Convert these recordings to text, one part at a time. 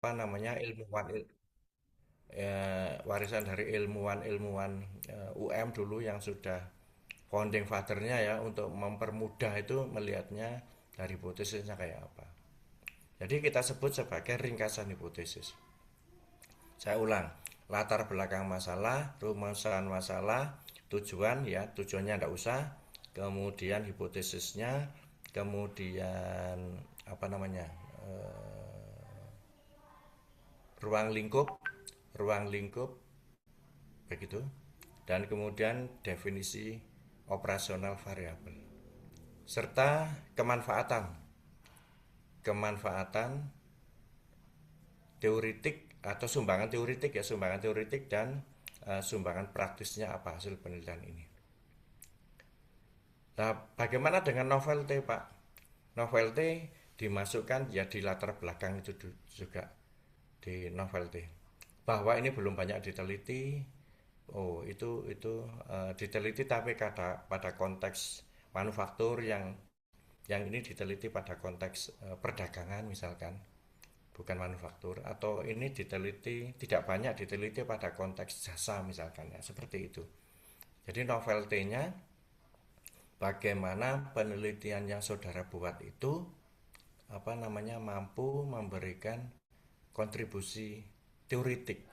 apa namanya warisan dari ilmuwan-ilmuwan UM dulu yang sudah founding fathernya ya untuk mempermudah itu melihatnya dari hipotesisnya kayak apa. Jadi kita sebut sebagai ringkasan hipotesis. Saya ulang, latar belakang masalah, rumusan masalah, tujuan ya, tujuannya tidak usah, kemudian hipotesisnya, kemudian apa namanya, ruang lingkup, ruang lingkup begitu, dan kemudian definisi operasional variabel serta kemanfaatan, kemanfaatan teoritik atau sumbangan teoritik ya, sumbangan teoritik dan sumbangan praktisnya apa hasil penelitian ini. Nah, bagaimana dengan novel T, Pak? Novel T dimasukkan ya di latar belakang itu juga di novel T. Bahwa ini belum banyak diteliti. Oh, itu diteliti tapi pada konteks manufaktur yang ini diteliti pada konteks perdagangan misalkan, bukan manufaktur, atau ini diteliti tidak banyak diteliti pada konteks jasa misalkan ya, seperti itu. Jadi novel T-nya bagaimana penelitian yang saudara buat itu apa namanya mampu memberikan kontribusi teoritik.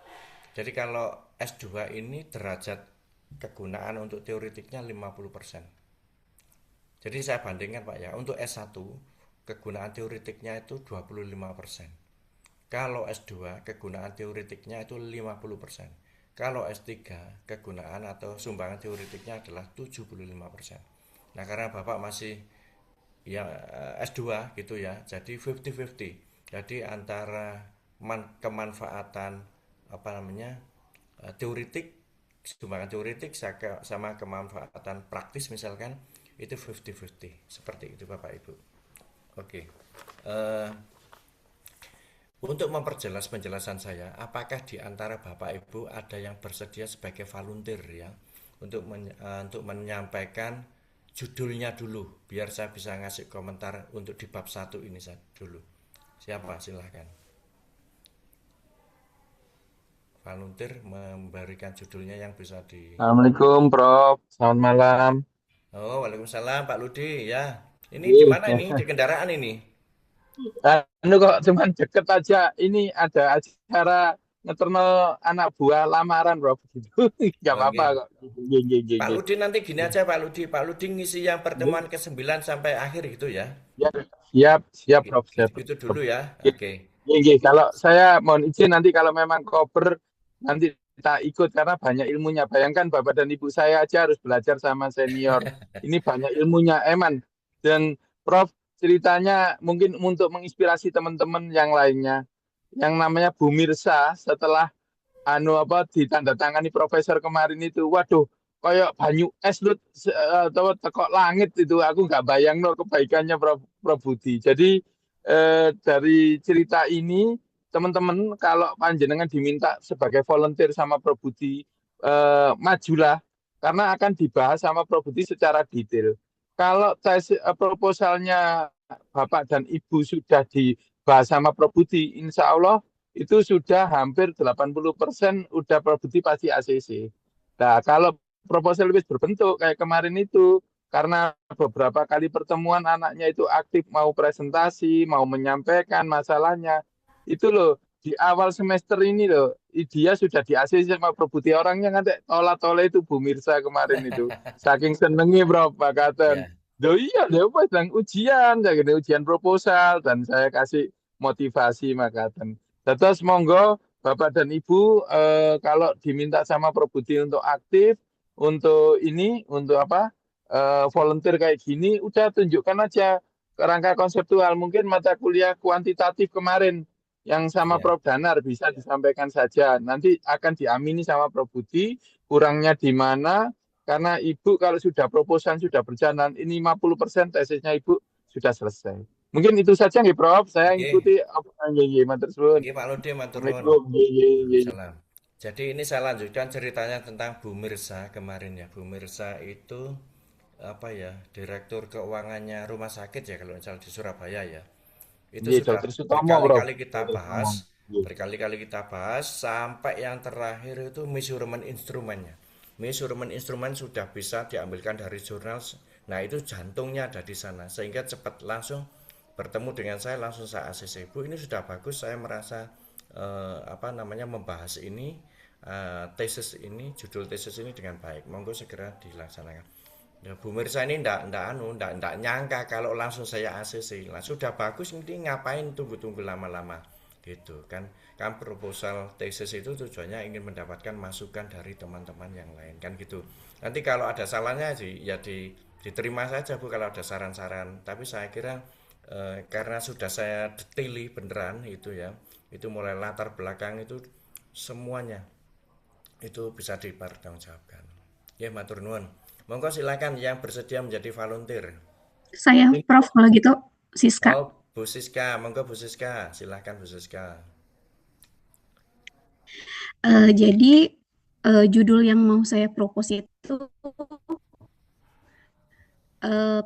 Jadi kalau S2 ini derajat kegunaan untuk teoritiknya 50%. Jadi saya bandingkan Pak ya, untuk S1 kegunaan teoritiknya itu 25%. Kalau S2 kegunaan teoritiknya itu 50%. Kalau S3 kegunaan atau sumbangan teoritiknya adalah 75%. Nah, karena Bapak masih ya S2 gitu ya, jadi 50-50. Jadi antara kemanfaatan apa namanya teoritik, sumbangan teoritik sama kemanfaatan praktis misalkan itu 50-50 seperti itu Bapak Ibu. Oke. Eh, untuk memperjelas penjelasan saya, apakah di antara Bapak Ibu ada yang bersedia sebagai volunteer ya untuk menyampaikan judulnya dulu biar saya bisa ngasih komentar untuk di bab satu ini saya dulu. Siapa? Silahkan. Volunteer memberikan judulnya yang bisa di. Assalamualaikum, Prof. Selamat malam. Oh, Waalaikumsalam Pak Ludi ya. Ini di Ih, mana ini? Di kendaraan ini. kok cuman deket aja. Ini ada acara ngeterno anak buah lamaran, Prof. Gitu. Gak apa-apa Oke. kok. Gini, gini, Pak gini. Ludi nanti gini aja Pak Ludi. Pak Ludi ngisi yang pertemuan ke-9 sampai akhir gitu ya. Ya, siap, siap, Prof. Siap, Gitu Prof. dulu ya. Gini, Oke. gini. Kalau saya mohon izin nanti kalau memang cover nanti kita ikut karena banyak ilmunya. Bayangkan Bapak dan Ibu saya aja harus belajar sama senior. Ini banyak ilmunya, Eman. Dan Prof, ceritanya mungkin untuk menginspirasi teman-teman yang lainnya. Yang namanya Bu Mirsa setelah ditandatangani profesor kemarin itu, waduh, kayak banyu es lu atau tekok langit itu, aku nggak bayang no kebaikannya Prof Budi. Jadi dari cerita ini teman-teman kalau panjenengan diminta sebagai volunteer sama Prof Budi, majulah karena akan dibahas sama Prof Budi secara detail. Kalau tes proposalnya Bapak dan Ibu sudah dibahas sama Prof Budi, insya Allah itu sudah hampir 80% udah produksi pasti ACC. Nah, kalau proposal lebih berbentuk kayak kemarin itu, karena beberapa kali pertemuan anaknya itu aktif mau presentasi, mau menyampaikan masalahnya, itu loh, di awal semester ini loh, dia sudah di ACC sama Probuti orangnya ngantek tola-tola itu Bu Mirsa kemarin itu. Saking senengnya Bro, Pak Katen. Ya. Loh iya, dia pas sedang ujian, saya gini, ujian proposal, dan saya kasih motivasi Makaten. Terus monggo Bapak dan Ibu kalau diminta sama Probudi untuk aktif untuk ini untuk apa volunteer kayak gini udah tunjukkan aja kerangka konseptual mungkin mata kuliah kuantitatif kemarin yang sama Iya. Prof Danar bisa disampaikan saja nanti akan diamini sama Prof Budi kurangnya di mana karena Ibu kalau sudah proposan sudah berjalan ini 50% tesisnya Ibu sudah selesai. Mungkin itu saja nggih Prof. Saya Oke. ngikuti apa nggih nggih matur suwun. Oke Pak Ludi matur nuwun. Assalamualaikum. Nggih nggih nggih. Waalaikumsalam. Jadi ini saya lanjutkan ceritanya tentang Bu Mirsa kemarin ya. Bu Mirsa itu apa ya, direktur keuangannya rumah sakit ya kalau misalnya di Surabaya ya. Itu Nggih sudah Dokter Sutomo Prof. berkali-kali kita Dokter Sutomo. bahas. Iya. Berkali-kali kita bahas sampai yang terakhir itu measurement instrumennya. Measurement instrumen sudah bisa diambilkan dari jurnal. Nah, itu jantungnya ada di sana sehingga cepat langsung bertemu dengan saya, langsung saya ACC. Bu, ini sudah bagus, saya merasa apa namanya membahas ini tesis ini, judul tesis ini dengan baik. Monggo segera dilaksanakan. Ya, Bu Mirsa ini ndak nyangka kalau langsung saya ACC. Lah sudah bagus, ini ngapain tunggu-tunggu lama-lama gitu kan. Kan proposal tesis itu tujuannya ingin mendapatkan masukan dari teman-teman yang lain kan gitu. Nanti kalau ada salahnya sih ya diterima saja Bu kalau ada saran-saran. Tapi saya kira karena sudah saya detaili beneran itu ya. Itu mulai latar belakang itu semuanya itu bisa dipertanggungjawabkan. Ya, matur nuwun. Monggo silakan yang bersedia menjadi volunteer. Saya Prof kalau gitu, Siska. Oh, Bu Siska, monggo Bu Siska, silakan Bu Siska. Jadi judul yang mau saya propose itu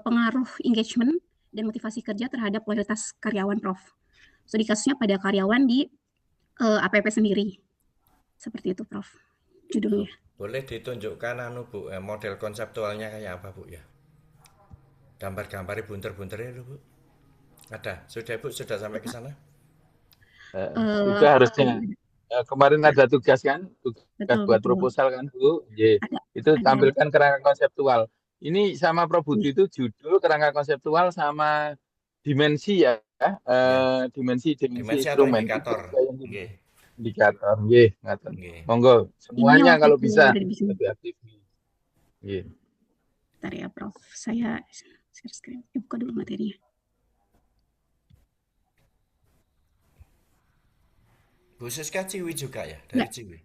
pengaruh engagement dan motivasi kerja terhadap loyalitas karyawan, Prof. Studi kasusnya pada karyawan di APP sendiri. Seperti itu, Prof. Judulnya. Boleh ditunjukkan anu Bu, model konseptualnya kayak apa Bu ya? Gambar-gambar bunter-bunternya dulu Bu. Ada, sudah Bu, sudah sampai ke sana? Itu harusnya. Kemarin ada tugas kan, tugas Betul, buat betul. proposal kan Bu. Itu Ada. tampilkan kerangka konseptual. Ini sama Prof Budi itu judul kerangka konseptual sama dimensi ya, Ya, dimensi dimensi atau instrumen itu indikator. yang Nggih, indikator. Nggih, ngaten. nggih. Monggo Ini semuanya waktu kalau itu bisa ada di sini. lebih aktif. Nggih. Bentar ya, Prof. Saya share screen. Buka dulu materinya. Bu Siska Ciwi juga ya, dari Ya. Ciwi.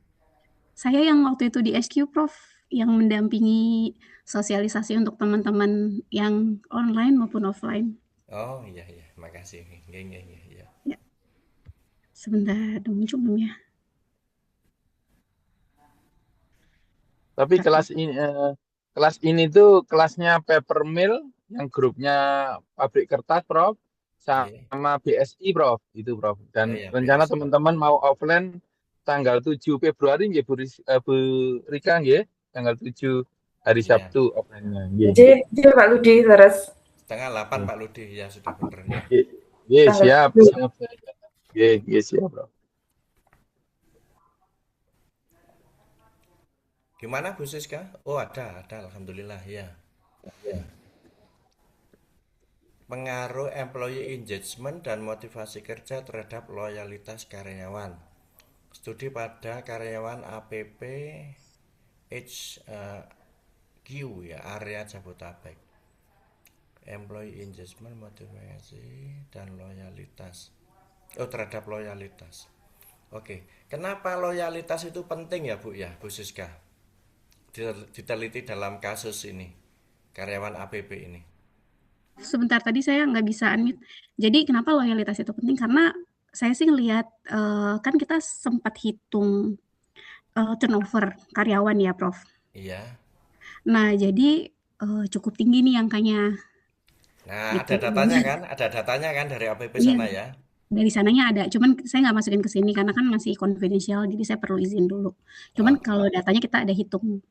Saya yang waktu itu di SQ, Prof, yang mendampingi sosialisasi untuk teman-teman yang online maupun offline. Oh iya iya, makasih. Nggih nggih nggih ya. Ya, sebentar, udah muncul belum ya? Tapi kelas ini tuh kelasnya paper mill yang grupnya pabrik kertas, Prof, Nggih. sama BSI, Prof. Itu, Prof. Oh Dan ya, rencana BSI. teman-teman mau offline tanggal 7 Februari nggih Bu Rika nggih, tanggal 7 hari Iya. Sabtu offline-nya nggih. Nggih, Pak Ludi leres. Setengah 8 Pak Ludi ya sudah bener ya. Nggih, nggih, Tanggal siap, 7. siap. Nggih, nggih, siap, Prof. Gimana Bu Siska? Oh ada Alhamdulillah ya. Pengaruh employee engagement dan motivasi kerja terhadap loyalitas karyawan. Studi pada karyawan APP HQ ya, area Jabodetabek. Employee engagement, motivasi dan loyalitas. Oh, terhadap loyalitas. Oke, kenapa loyalitas itu penting ya Bu ya, Bu Siska? Diteliti dalam kasus ini, karyawan APP ini. Sebentar, tadi saya nggak bisa unmute. Jadi kenapa loyalitas itu penting? Karena saya sih ngelihat, kan kita sempat hitung turnover karyawan ya, Prof. Iya. Nah, jadi cukup tinggi nih angkanya. Nah, Gitu. ada datanya kan dari APP Iya, sana ya. dari sananya ada. Cuman saya nggak masukin ke sini karena kan masih confidential, jadi saya perlu izin dulu. Cuman Oke. kalau datanya kita ada hitung.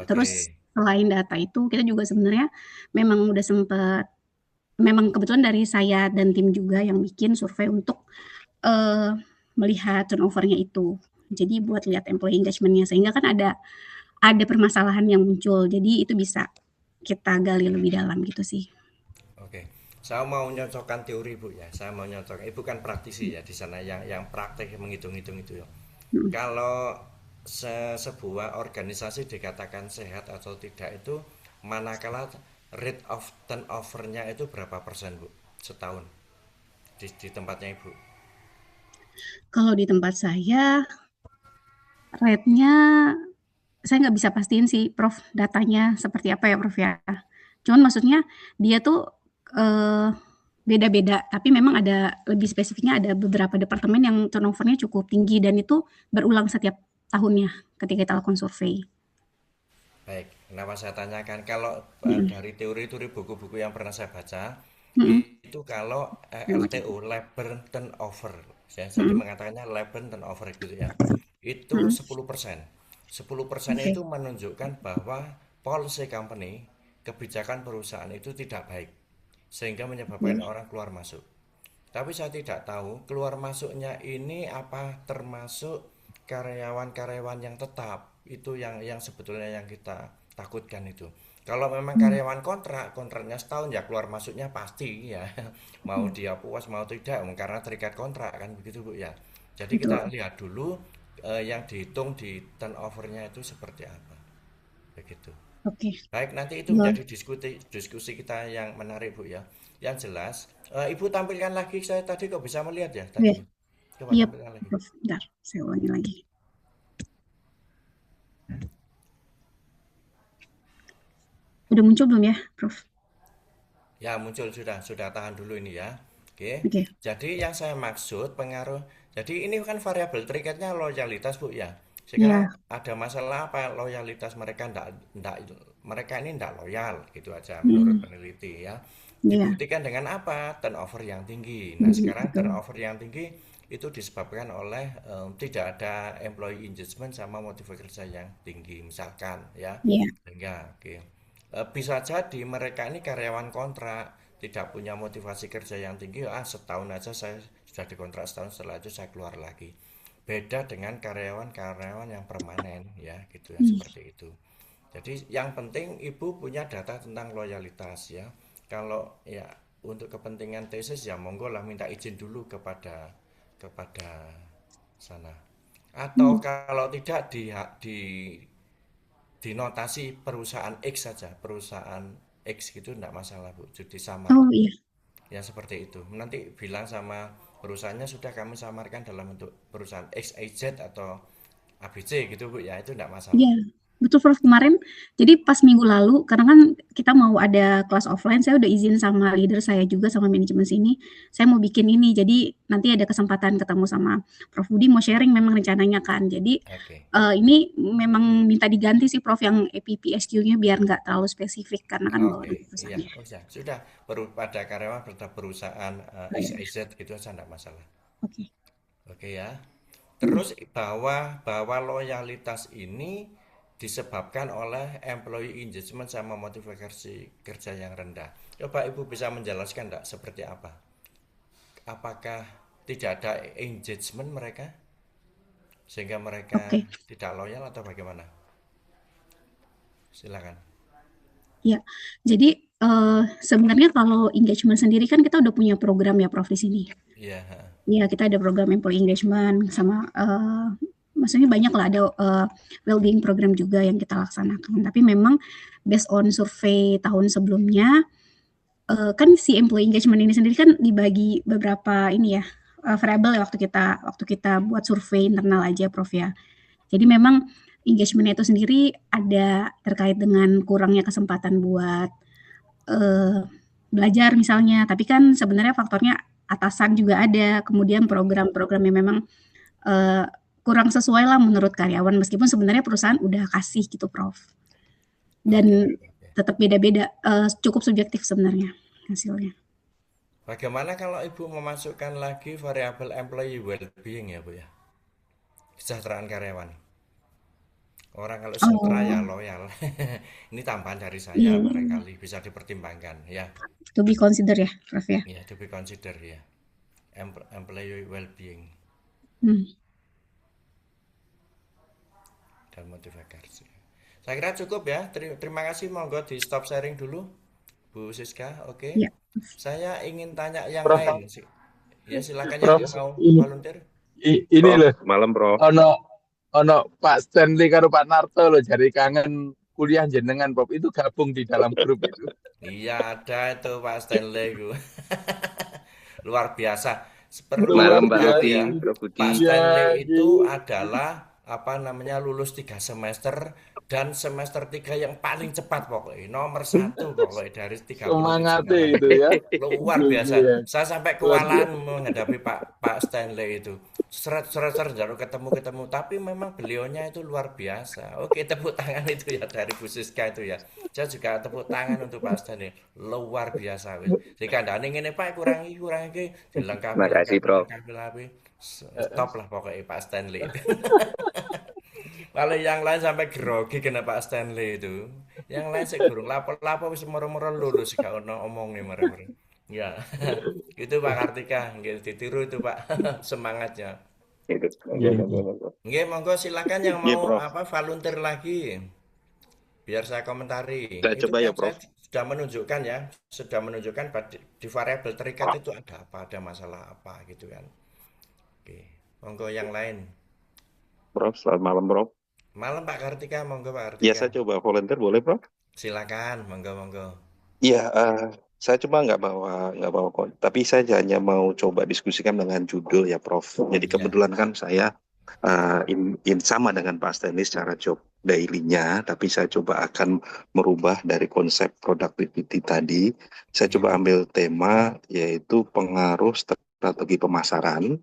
Terus Oke. selain data itu, kita juga sebenarnya memang udah sempet, memang kebetulan dari saya dan tim juga yang bikin survei untuk melihat turnovernya itu. Jadi buat lihat employee engagement-nya, sehingga kan ada permasalahan yang muncul. Jadi itu bisa kita gali lebih dalam gitu sih. Oke. Saya mau nyocokkan teori Bu ya. Saya mau nyocokkan. Ibu kan praktisi ya di sana yang praktek menghitung-hitung itu ya. Hmm. Kalau sebuah organisasi dikatakan sehat atau tidak itu manakala rate of turnover-nya itu berapa persen Bu setahun di tempatnya Ibu? Kalau di tempat saya, rate-nya saya nggak bisa pastiin sih, Prof, datanya seperti apa ya, Prof ya. Cuman maksudnya dia tuh beda-beda, tapi memang ada lebih spesifiknya, ada beberapa departemen yang turnover-nya cukup tinggi dan itu berulang setiap tahunnya ketika kita lakukan survei. Baik, kenapa saya tanyakan kalau dari teori-teori buku-buku yang pernah saya baca Mm-mm. itu kalau Yang macam LTO labor turnover Jadi mengatakannya latent turnover gitu ya. Itu 10%. 10% Oke. itu menunjukkan bahwa policy company, kebijakan perusahaan itu tidak baik sehingga menyebabkan orang keluar masuk. Tapi saya tidak tahu keluar masuknya ini apa termasuk karyawan-karyawan yang tetap. Itu yang sebetulnya yang kita takutkan itu. Kalau memang karyawan kontraknya setahun ya keluar masuknya pasti ya. Mau dia puas mau tidak karena terikat kontrak kan begitu Bu ya. Jadi kita Betul. lihat dulu yang dihitung di turnovernya itu seperti apa. Begitu. Oke. Baik, nanti itu Boleh. menjadi diskusi kita yang menarik Bu ya. Yang jelas, Ibu tampilkan lagi, saya tadi kok bisa melihat ya Iya. tadi. Coba Iya, tampilkan lagi. Prof. Bentar, saya ulangi lagi. Udah muncul belum ya, Prof? Ya, muncul sudah tahan dulu ini ya. Oke. Oke. Jadi yang saya maksud pengaruh. Jadi ini kan variabel triggernya loyalitas Bu ya. Iya. Sekarang ada masalah apa loyalitas mereka ini ndak loyal gitu aja menurut peneliti ya. Iya. Dibuktikan dengan apa? Turnover yang tinggi. Nah, sekarang Betul. turnover yang tinggi itu disebabkan oleh tidak ada employee engagement sama motivasi kerja yang tinggi misalkan ya. Iya. Sehingga oke. Bisa jadi mereka ini karyawan kontrak, tidak punya motivasi kerja yang tinggi, setahun aja saya sudah dikontrak setahun, setelah itu saya keluar lagi. Beda dengan karyawan-karyawan yang permanen ya, gitu ya, seperti itu. Jadi yang penting Ibu punya data tentang loyalitas ya. Kalau ya untuk kepentingan tesis ya monggo lah minta izin dulu kepada sana. Atau kalau tidak di notasi perusahaan X saja, perusahaan X gitu enggak masalah Bu, jadi samar. Oh iya. Ya seperti itu. Nanti bilang sama perusahaannya sudah kami samarkan dalam bentuk perusahaan X, Y, Z atau ABC gitu Bu ya, itu enggak masalah. Iya. Betul, Prof. Kemarin, jadi pas minggu lalu, karena kan kita mau ada kelas offline, saya udah izin sama leader saya juga, sama manajemen sini, saya mau bikin ini, jadi nanti ada kesempatan ketemu sama Prof. Budi, mau sharing memang rencananya kan, jadi Oke. ini memang minta diganti sih Prof yang APPSQ-nya biar nggak terlalu spesifik, karena kan bawa Oke, dari iya, perusahaannya. oh ya, sudah pada karyawan pada perusahaan X, Y, Z gitu aja enggak masalah. Oke. Oke ya. Terus bahwa loyalitas ini disebabkan oleh employee engagement sama motivasi kerja yang rendah. Coba Ibu bisa menjelaskan enggak seperti apa? Apakah tidak ada engagement mereka sehingga mereka Oke. tidak loyal atau bagaimana? Silakan. Ya, jadi sebenarnya kalau engagement sendiri kan kita udah punya program ya Prof di sini. Iya. Ya, kita ada program employee engagement sama maksudnya banyak lah ada well-being program juga yang kita laksanakan. Tapi memang based on survei tahun sebelumnya kan si employee engagement ini sendiri kan dibagi beberapa ini ya variabel ya waktu kita buat survei internal aja Prof ya. Jadi memang engagement itu sendiri ada terkait dengan kurangnya kesempatan buat belajar misalnya, tapi kan sebenarnya faktornya atasan juga ada, kemudian program-program yang memang kurang sesuai lah menurut karyawan, meskipun sebenarnya perusahaan udah kasih gitu Prof. Dan tetap beda-beda, cukup subjektif sebenarnya hasilnya. Bagaimana kalau Ibu memasukkan lagi variabel employee well-being ya Bu ya? Kesejahteraan karyawan. Orang kalau sejahtera ya loyal. Ini tambahan dari saya barangkali bisa dipertimbangkan ya. To be consider ya, Prof ya. Ya, to be consider ya. Employee well-being dan motivasi. Saya kira cukup ya. Terima kasih, monggo di stop sharing dulu, Bu Siska. Oke. Ya. Saya ingin tanya yang Prof. lain sih. Ya silakan Prof, yang mau ini. volunteer. Ini loh. Malam, Bro. Ono Pak Stanley karo Pak Narto loh, jadi kangen kuliah jenengan Prof, itu gabung di dalam grup itu. Iya ada itu Pak Stanley itu. Luar biasa. Malam Pak Tahu Budi, ya, Bro Budi. Pak Stanley itu adalah lulus 3 semester dan semester 3 yang paling cepat pokoknya, nomor 1 pokoknya dari 30 Semangatnya itu ya. luar biasa. Saya sampai kewalahan menghadapi Pak Stanley itu. seret baru ketemu, tapi memang beliaunya itu luar biasa. Oke, tepuk tangan itu ya dari Bu Siska itu ya. Saya juga tepuk tangan untuk Pak Stanley, luar biasa wis. Jika anda ngene Pak kurangi dilengkapi Makasih, Prof. stop lah pokoknya Pak Stanley itu. Kalau yang lain sampai grogi kena Pak Stanley itu. Yang lain sih gurung lapo-lapo wis moro-moro lulus gak ono omong nih mereka. Ya. Itu Pak Kartika, nggih ditiru itu Pak semangatnya. Gitu. Iya, Monggo, monggo, iya. monggo. Nggih, monggo silakan yang Iya, mau Prof. apa volunteer lagi. Biar saya komentari. Saya Itu coba ya, kan saya Prof. sudah menunjukkan di variabel terikat itu ada apa, ada masalah apa gitu kan. Oke. Monggo yang lain. Prof, selamat malam, Prof. Malam Pak Kartika, monggo Pak Ya, Kartika. saya coba volunteer, boleh, Prof? Silakan, monggo. Iya, saya cuma nggak bawa tapi saya hanya mau coba diskusikan dengan judul ya, Prof. Jadi Iya. kebetulan kan saya sama dengan Pak Stanley secara job daily-nya, tapi saya coba akan merubah dari konsep productivity tadi. Saya coba ambil tema yaitu pengaruh strategi pemasaran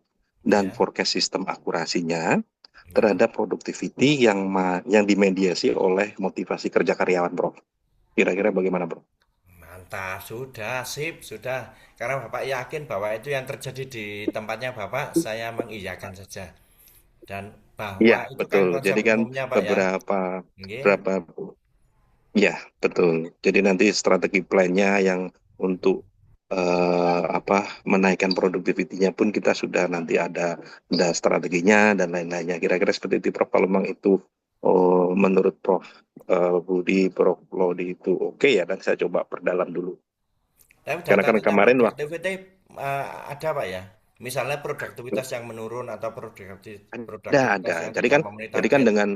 dan Iya. forecast sistem akurasinya terhadap productivity yang dimediasi oleh motivasi kerja karyawan, Prof. Kira-kira bagaimana, Prof? Mantap, sudah, sip, sudah. Karena Bapak yakin bahwa itu yang terjadi di tempatnya Bapak, saya mengiyakan saja. Dan Iya, bahwa itu kan betul. konsep Jadi kan umumnya Pak ya. Nggih. beberapa, ya betul. Jadi nanti strategi plan-nya yang untuk menaikkan produktivitinya pun kita sudah nanti ada strateginya dan lain-lainnya. Kira-kira seperti itu, Prof. Kalau memang itu menurut Prof. Budi, Prof. Lodi itu oke ya, dan saya coba perdalam dulu. Tapi Karena kan data-data kemarin waktu productivity ada Pak ya? Misalnya produktivitas yang menurun atau produktivitas ada. yang Jadi tidak kan, memenuhi jadi kan target. dengan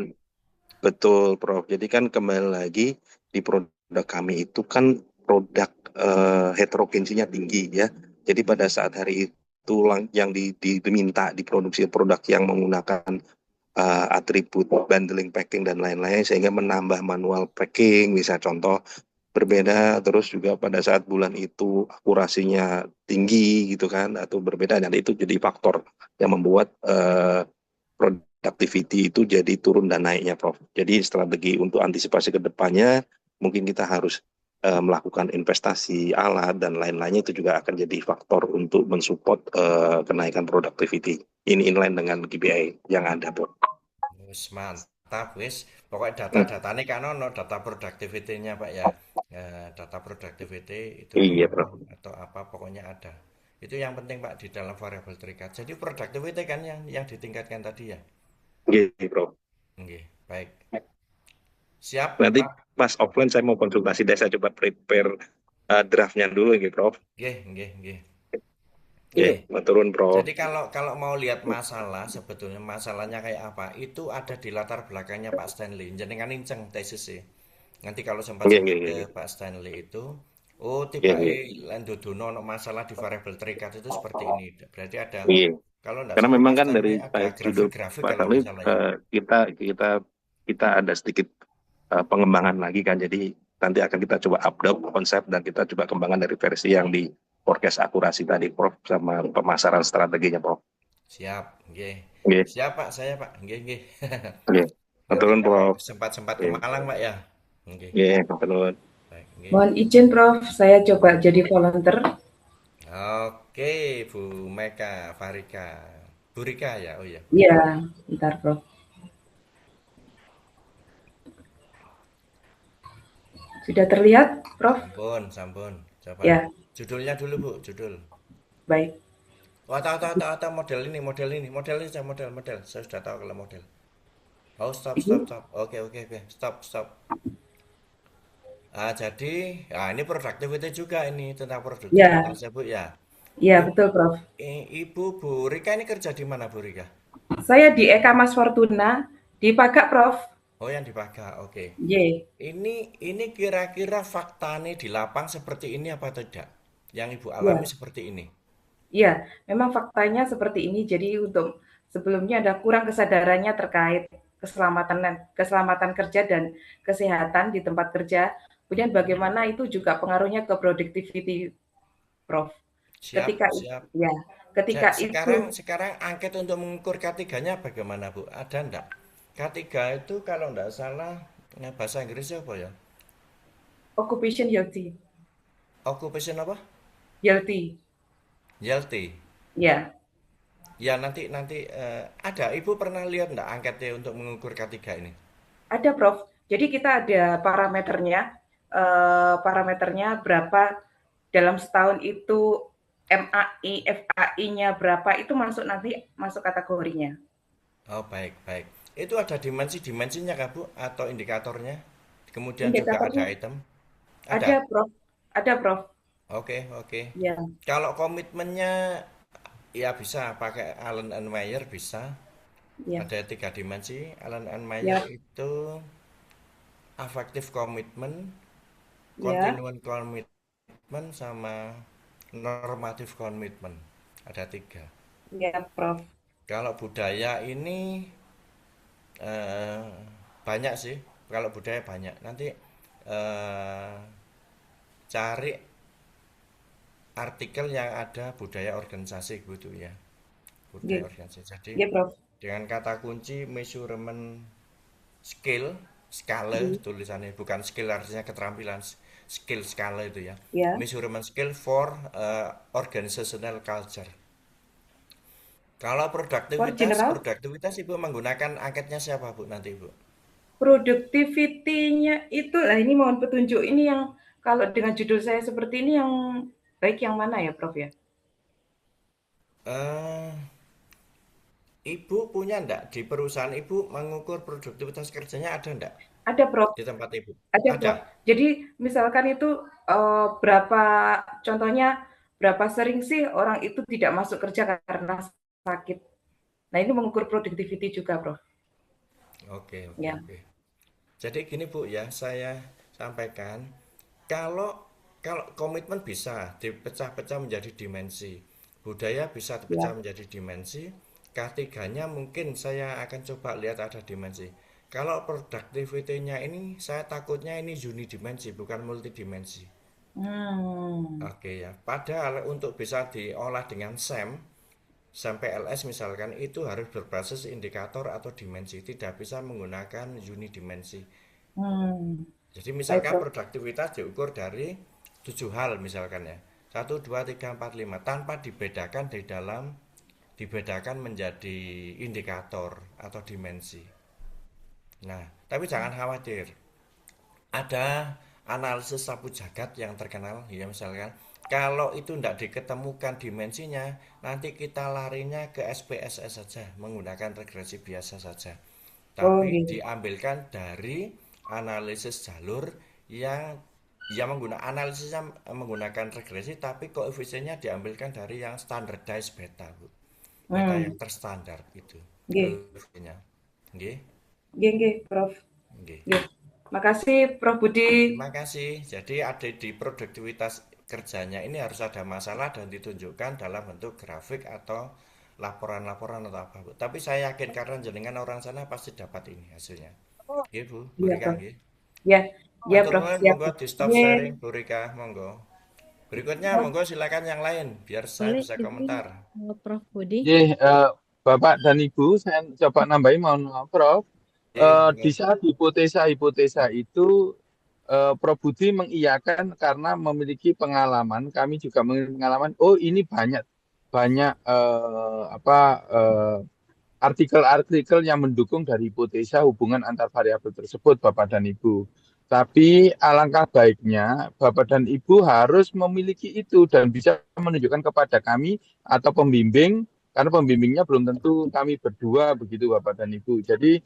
betul, Prof. Jadi kan kembali lagi di produk kami itu kan produk heterogensinya tinggi ya. Jadi pada saat hari itu yang diminta diproduksi produk yang menggunakan atribut bundling, packing dan lain-lain sehingga menambah manual packing, misal contoh berbeda, terus juga pada saat bulan itu akurasinya tinggi gitu kan, atau berbeda, dan itu jadi faktor yang membuat productivity itu jadi turun dan naiknya, Prof. Jadi strategi untuk antisipasi ke depannya mungkin kita harus melakukan investasi alat dan lain-lainnya, itu juga akan jadi faktor untuk mensupport kenaikan productivity. Ini inline dengan KPI yang ada, Prof. Wis mantap wis. Pokoknya data-datanya kan ono data productivity-nya Pak ya. Data productivity itu Iya, Prof. menurun atau apa pokoknya ada. Itu yang penting Pak di dalam variabel terikat. Jadi productivity kan yang ditingkatkan tadi ya. Iya, Prof. Nggih, baik. Siap, Nanti Pak. pas offline saya mau konsultasi deh, saya coba prepare draftnya dulu gitu, Prof. Nggih. Oke, Nggih. turun, Prof. Jadi kalau kalau mau lihat masalah sebetulnya masalahnya kayak apa itu ada di latar belakangnya Pak Stanley. Jenengan inceng tesis sih. Nanti kalau Oke, sempat-sempat ke oke, Pak Stanley itu, oh tiba oke. Landodono ono masalah di variabel terikat itu seperti ini. Berarti ada Iya. kalau tidak Karena salah memang Pak kan dari Stanley ada judul grafik-grafik Pak kalau Stanley tidak salah ya. kita kita kita ada sedikit pengembangan lagi kan. Jadi nanti akan kita coba update konsep dan kita coba kembangkan dari versi yang di forecast akurasi tadi, Prof, sama pemasaran strateginya, Prof. Siap, nggih. Oke, Siap Pak, saya Pak. Nggih. oke. Nanti Turun, kalau Prof. sempat-sempat ke Oke, Malang Pak ya. Nggih. oke, turun. Baik, nggih. Mohon izin Prof, saya coba jadi volunteer. Oke, Bu Meka, Farika. Bu Rika ya, oh iya. Iya, bentar Prof. Sudah terlihat Prof? Sampun. Coba. Ya, Judulnya dulu Bu, judul. baik. Wah, tahu model ini model. Saya sudah tahu kalau model. Oh, stop. Ini? Oke, stop. Jadi, ini productivity juga ini tentang Ya, produktivitas ya Bu ya. ya Ibu, betul Prof. Ibu Bu Rika ini kerja di mana Bu Rika? Saya di Eka Mas Fortuna, di Pagak Prof. Oh, yang di Paga, oke. Y. Ini kira-kira faktanya di lapang seperti ini apa tidak? Yang Ibu alami Ya, seperti ini. iya, memang faktanya seperti ini. Jadi untuk sebelumnya ada kurang kesadarannya terkait keselamatan keselamatan kerja dan kesehatan di tempat kerja. Kemudian bagaimana itu juga pengaruhnya ke productivity, Prof. Siap, Ketika siap. ya, Ketika itu Sekarang angket untuk mengukur K3-nya bagaimana, Bu? Ada enggak? K3 itu kalau enggak salah bahasa Inggrisnya apa ya? occupation healthy, Occupation apa? healthy, Yelty. ya Ya nanti nanti ada. Ibu pernah lihat enggak angketnya untuk mengukur K3 ini? ada Prof. Jadi kita ada parameternya, parameternya berapa dalam setahun itu MAI, FAI-nya berapa itu masuk nanti masuk kategorinya. Oh, baik, baik. Itu ada dimensi-dimensinya kah, Bu? Atau indikatornya? Kemudian juga ada Indikatornya item? ada Ada. Prof. Ada Prof. Oke, oke. Ya, Kalau komitmennya ya bisa pakai Allen and Mayer bisa. ya, Ada 3 dimensi. Allen and Mayer ya, itu affective commitment, ya, continuous commitment, sama normative commitment. Ada 3. ya Prof. Kalau budaya ini eh, banyak sih. Kalau budaya banyak. Nanti eh, cari artikel yang ada budaya organisasi gitu ya. Budaya Ya, organisasi. Jadi ya Prof. dengan kata kunci measurement skill, skala Ya, tulisannya, bukan skill artinya keterampilan, skill skala itu ya. ya. Measurement skill for organizational culture. Kalau For produktivitas, general, produktivitas Ibu menggunakan angketnya siapa, Bu, nanti, Ibu? productivity-nya itu lah ini mohon petunjuk ini yang kalau dengan judul saya seperti ini yang baik yang mana ya Prof ya? eh Ibu punya enggak di perusahaan Ibu mengukur produktivitas kerjanya, ada enggak Ada Prof. di tempat Ibu? Ada Ada. Prof. Jadi misalkan itu berapa contohnya berapa sering sih orang itu tidak masuk kerja karena sakit. Nah, ini mengukur productivity juga, Prof. Oke, oke, Ya. oke. Jadi gini, Bu, ya, saya sampaikan, kalau kalau komitmen bisa dipecah-pecah menjadi dimensi, budaya bisa dipecah Ya. menjadi dimensi, K3-nya mungkin saya akan coba lihat ada dimensi. Kalau productivity-nya ini saya takutnya ini unidimensi bukan multidimensi. Hmm. Oke ya. Padahal untuk bisa diolah dengan SEM PLS misalkan itu harus berbasis indikator atau dimensi, tidak bisa menggunakan unidimensi. Hmm. Jadi Baik, misalkan Prof. produktivitas diukur dari 7 hal misalkan ya. 1, 2, 3, 4, 5 tanpa dibedakan menjadi indikator atau dimensi. Nah, tapi jangan khawatir. Ada analisis sapu jagat yang terkenal ya, misalkan kalau itu tidak diketemukan dimensinya, nanti kita larinya ke SPSS saja, menggunakan regresi biasa saja. Oh, Tapi gitu. diambilkan dari analisis jalur yang analisisnya menggunakan regresi, tapi koefisiennya diambilkan dari yang standardized beta, Bu. Beta Hmm. yang terstandar itu Nggih. koefisiennya. Nggih, Nggih, nggih, Prof. nggih. Nggih. Makasih, Prof Budi. Terima kasih. Jadi ada di produktivitas kerjanya ini harus ada masalah dan ditunjukkan dalam bentuk grafik atau laporan-laporan atau apa, Bu. Tapi saya yakin karena jenengan orang sana pasti dapat ini hasilnya. Nggih, Bu, Bu Iya, Rika, Prof. nggih. Ya, ya, Matur Prof. nuwun, Siap. monggo di stop Nggih. sharing, Bu Rika, monggo. Berikutnya, monggo silakan yang lain, biar saya Boleh bisa izin komentar. Prof Budi? Bapak dan Ibu, saya coba nambahin, mohon maaf, Prof. Di Monggo. saat hipotesa itu Prof Budi mengiyakan karena memiliki pengalaman, kami juga memiliki pengalaman. Oh, ini banyak banyak artikel-artikel yang mendukung dari hipotesa hubungan antar variabel tersebut, Bapak dan Ibu. Tapi alangkah baiknya Bapak dan Ibu harus memiliki itu dan bisa menunjukkan kepada kami atau pembimbing, karena pembimbingnya belum tentu kami berdua, begitu Bapak dan Ibu. Jadi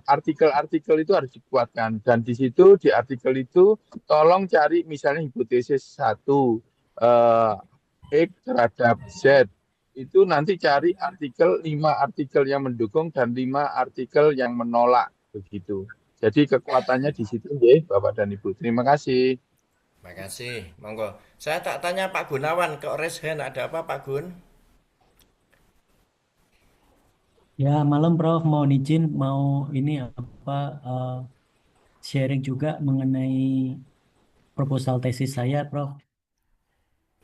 artikel-artikel itu harus dikuatkan, dan di situ di artikel itu tolong cari misalnya hipotesis 1 X terhadap Z, itu nanti cari 5 artikel yang mendukung dan 5 artikel yang menolak, begitu. Jadi kekuatannya di situ ya, Bapak dan Ibu. Terima kasih. Terima kasih, monggo. Saya tak tanya Pak Gunawan, kok raise hand, ada apa Pak Gun? Ya, malam Prof, mau izin mau ini apa sharing juga mengenai proposal tesis saya, Prof.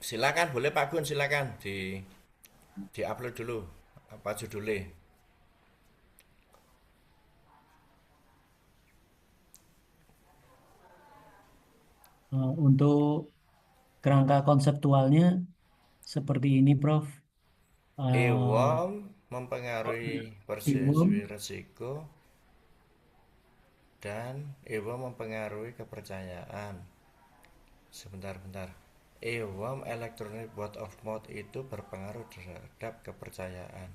Silakan, boleh Pak Gun, silakan di Di-upload dulu apa judulnya. Untuk kerangka konseptualnya seperti ini, Prof. Eh, EWOM mempengaruhi persepsi Iwam, risiko dan EWOM mempengaruhi kepercayaan. Sebentar-bentar. EWOM electronic word of mouth itu berpengaruh terhadap kepercayaan.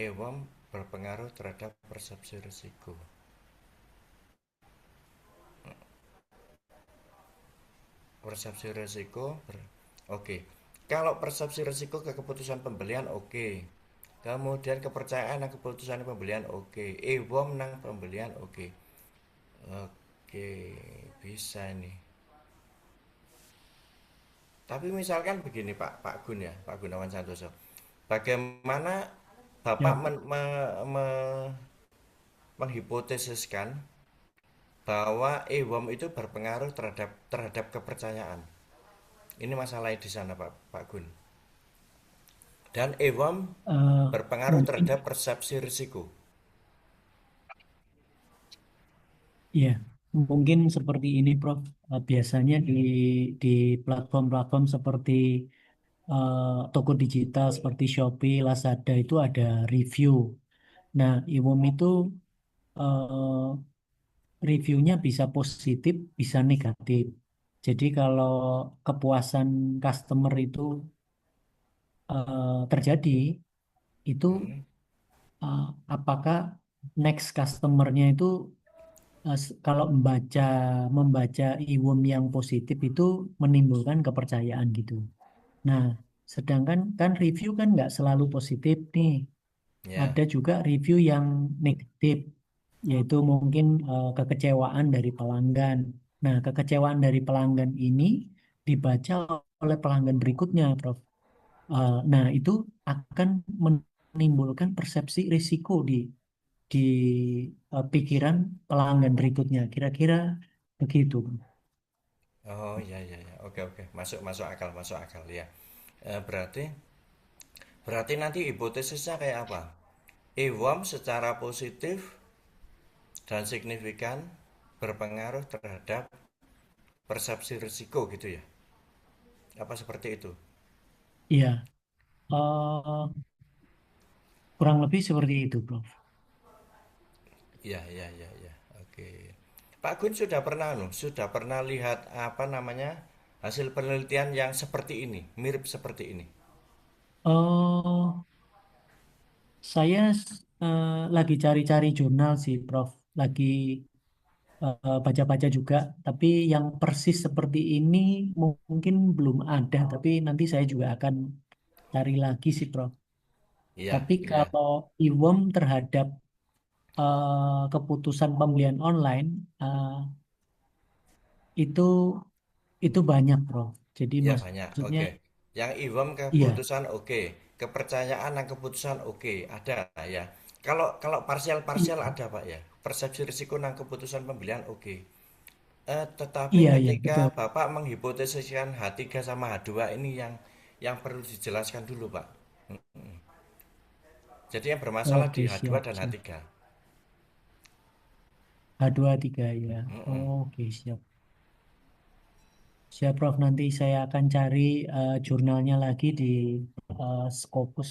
EWOM berpengaruh terhadap persepsi risiko. Persepsi risiko oke. Kalau persepsi risiko ke keputusan pembelian oke. Kemudian kepercayaan dan keputusan pembelian oke. EWOM nang pembelian oke. Oke, bisa ini. Tapi misalkan begini Pak Gun ya, Pak Gunawan Santoso. Bagaimana Bapak ya, menghipotesiskan bahwa EWOM itu berpengaruh terhadap kepercayaan? Ini masalahnya di sana Pak Gun. Dan EWOM eh, berpengaruh mungkin terhadap persepsi risiko. ya, mungkin seperti ini, Prof. Biasanya di platform-platform seperti toko digital seperti Shopee, Lazada itu ada review. Nah, Iwom itu eh, reviewnya bisa positif, bisa negatif. Jadi kalau kepuasan customer itu terjadi, itu Hmm, eh, apakah next customernya itu kalau membaca Iwom yang positif itu menimbulkan kepercayaan gitu. Nah, sedangkan kan review kan nggak selalu positif nih. ya. Ada juga review yang negatif, yaitu mungkin kekecewaan dari pelanggan. Nah, kekecewaan dari pelanggan ini dibaca oleh pelanggan berikutnya, Prof. Nah, itu akan menimbulkan persepsi risiko di pikiran pelanggan berikutnya. Kira-kira begitu. Oh ya ya ya. Oke oke. Masuk masuk akal ya. Berarti berarti nanti hipotesisnya kayak apa? EWOM secara positif dan signifikan berpengaruh terhadap persepsi risiko gitu ya. Apa seperti itu? Iya, eh, kurang lebih seperti itu, Prof. Iya, iya, iya, iya. Oke. Pak Gun sudah pernah lihat apa namanya hasil penelitian yang seperti ini, mirip seperti ini. Oh, saya lagi cari-cari jurnal sih, Prof. Lagi baca-baca juga, tapi yang persis seperti ini mungkin belum ada, tapi nanti saya juga akan cari lagi sih, Prof. Iya, Tapi iya. kalau IWOM terhadap keputusan pembelian online itu itu banyak, Prof. Jadi Iya banyak. maksudnya Oke. Yang IWOM iya, keputusan oke, kepercayaan dan keputusan oke, ada ya. Kalau kalau parsial-parsial iya, ada Pak ya. Persepsi risiko dan keputusan pembelian oke. Tetapi iya, iya, ketika betul. Bapak menghipotesiskan H3 sama H2 ini yang perlu dijelaskan dulu, Pak. Jadi yang bermasalah di Oke, H2 siap, dan siap. H3. H2 3 ya. Mm-mm. Oke, siap. Siap, Prof. Nanti saya akan cari jurnalnya lagi di Scopus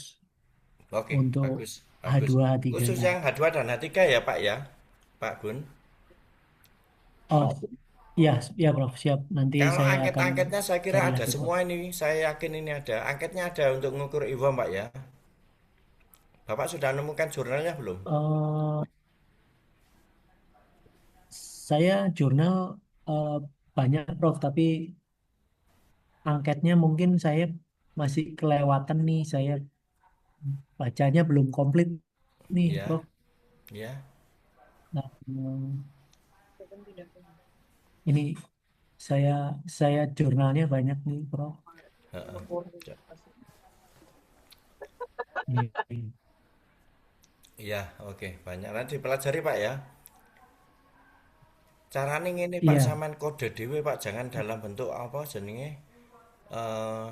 Oke, untuk bagus, bagus. H2 Khusus H3-nya. yang H2 dan H3 ya, Pak ya, Pak Gun. Oh, iya, ya, Prof. Siap. Nanti Kalau saya akan angket-angketnya saya kira cari ada lagi, Prof. semua ini. Saya yakin ini ada. Angketnya ada untuk mengukur IWOM, Pak ya. Bapak sudah nemukan jurnalnya belum? Eh, saya jurnal eh, banyak, Prof. Tapi angketnya mungkin saya masih kelewatan nih. Saya bacanya belum komplit nih, Ya, Prof. ya. Nah, ini saya saya jurnalnya banyak nih, Prof. Heeh. Iya, iya. Iya, oke, banyak. Nanti pelajari, Pak ya. Caranya ini Pak Iya. sampean kode dhewe Pak, jangan dalam bentuk apa jenenge?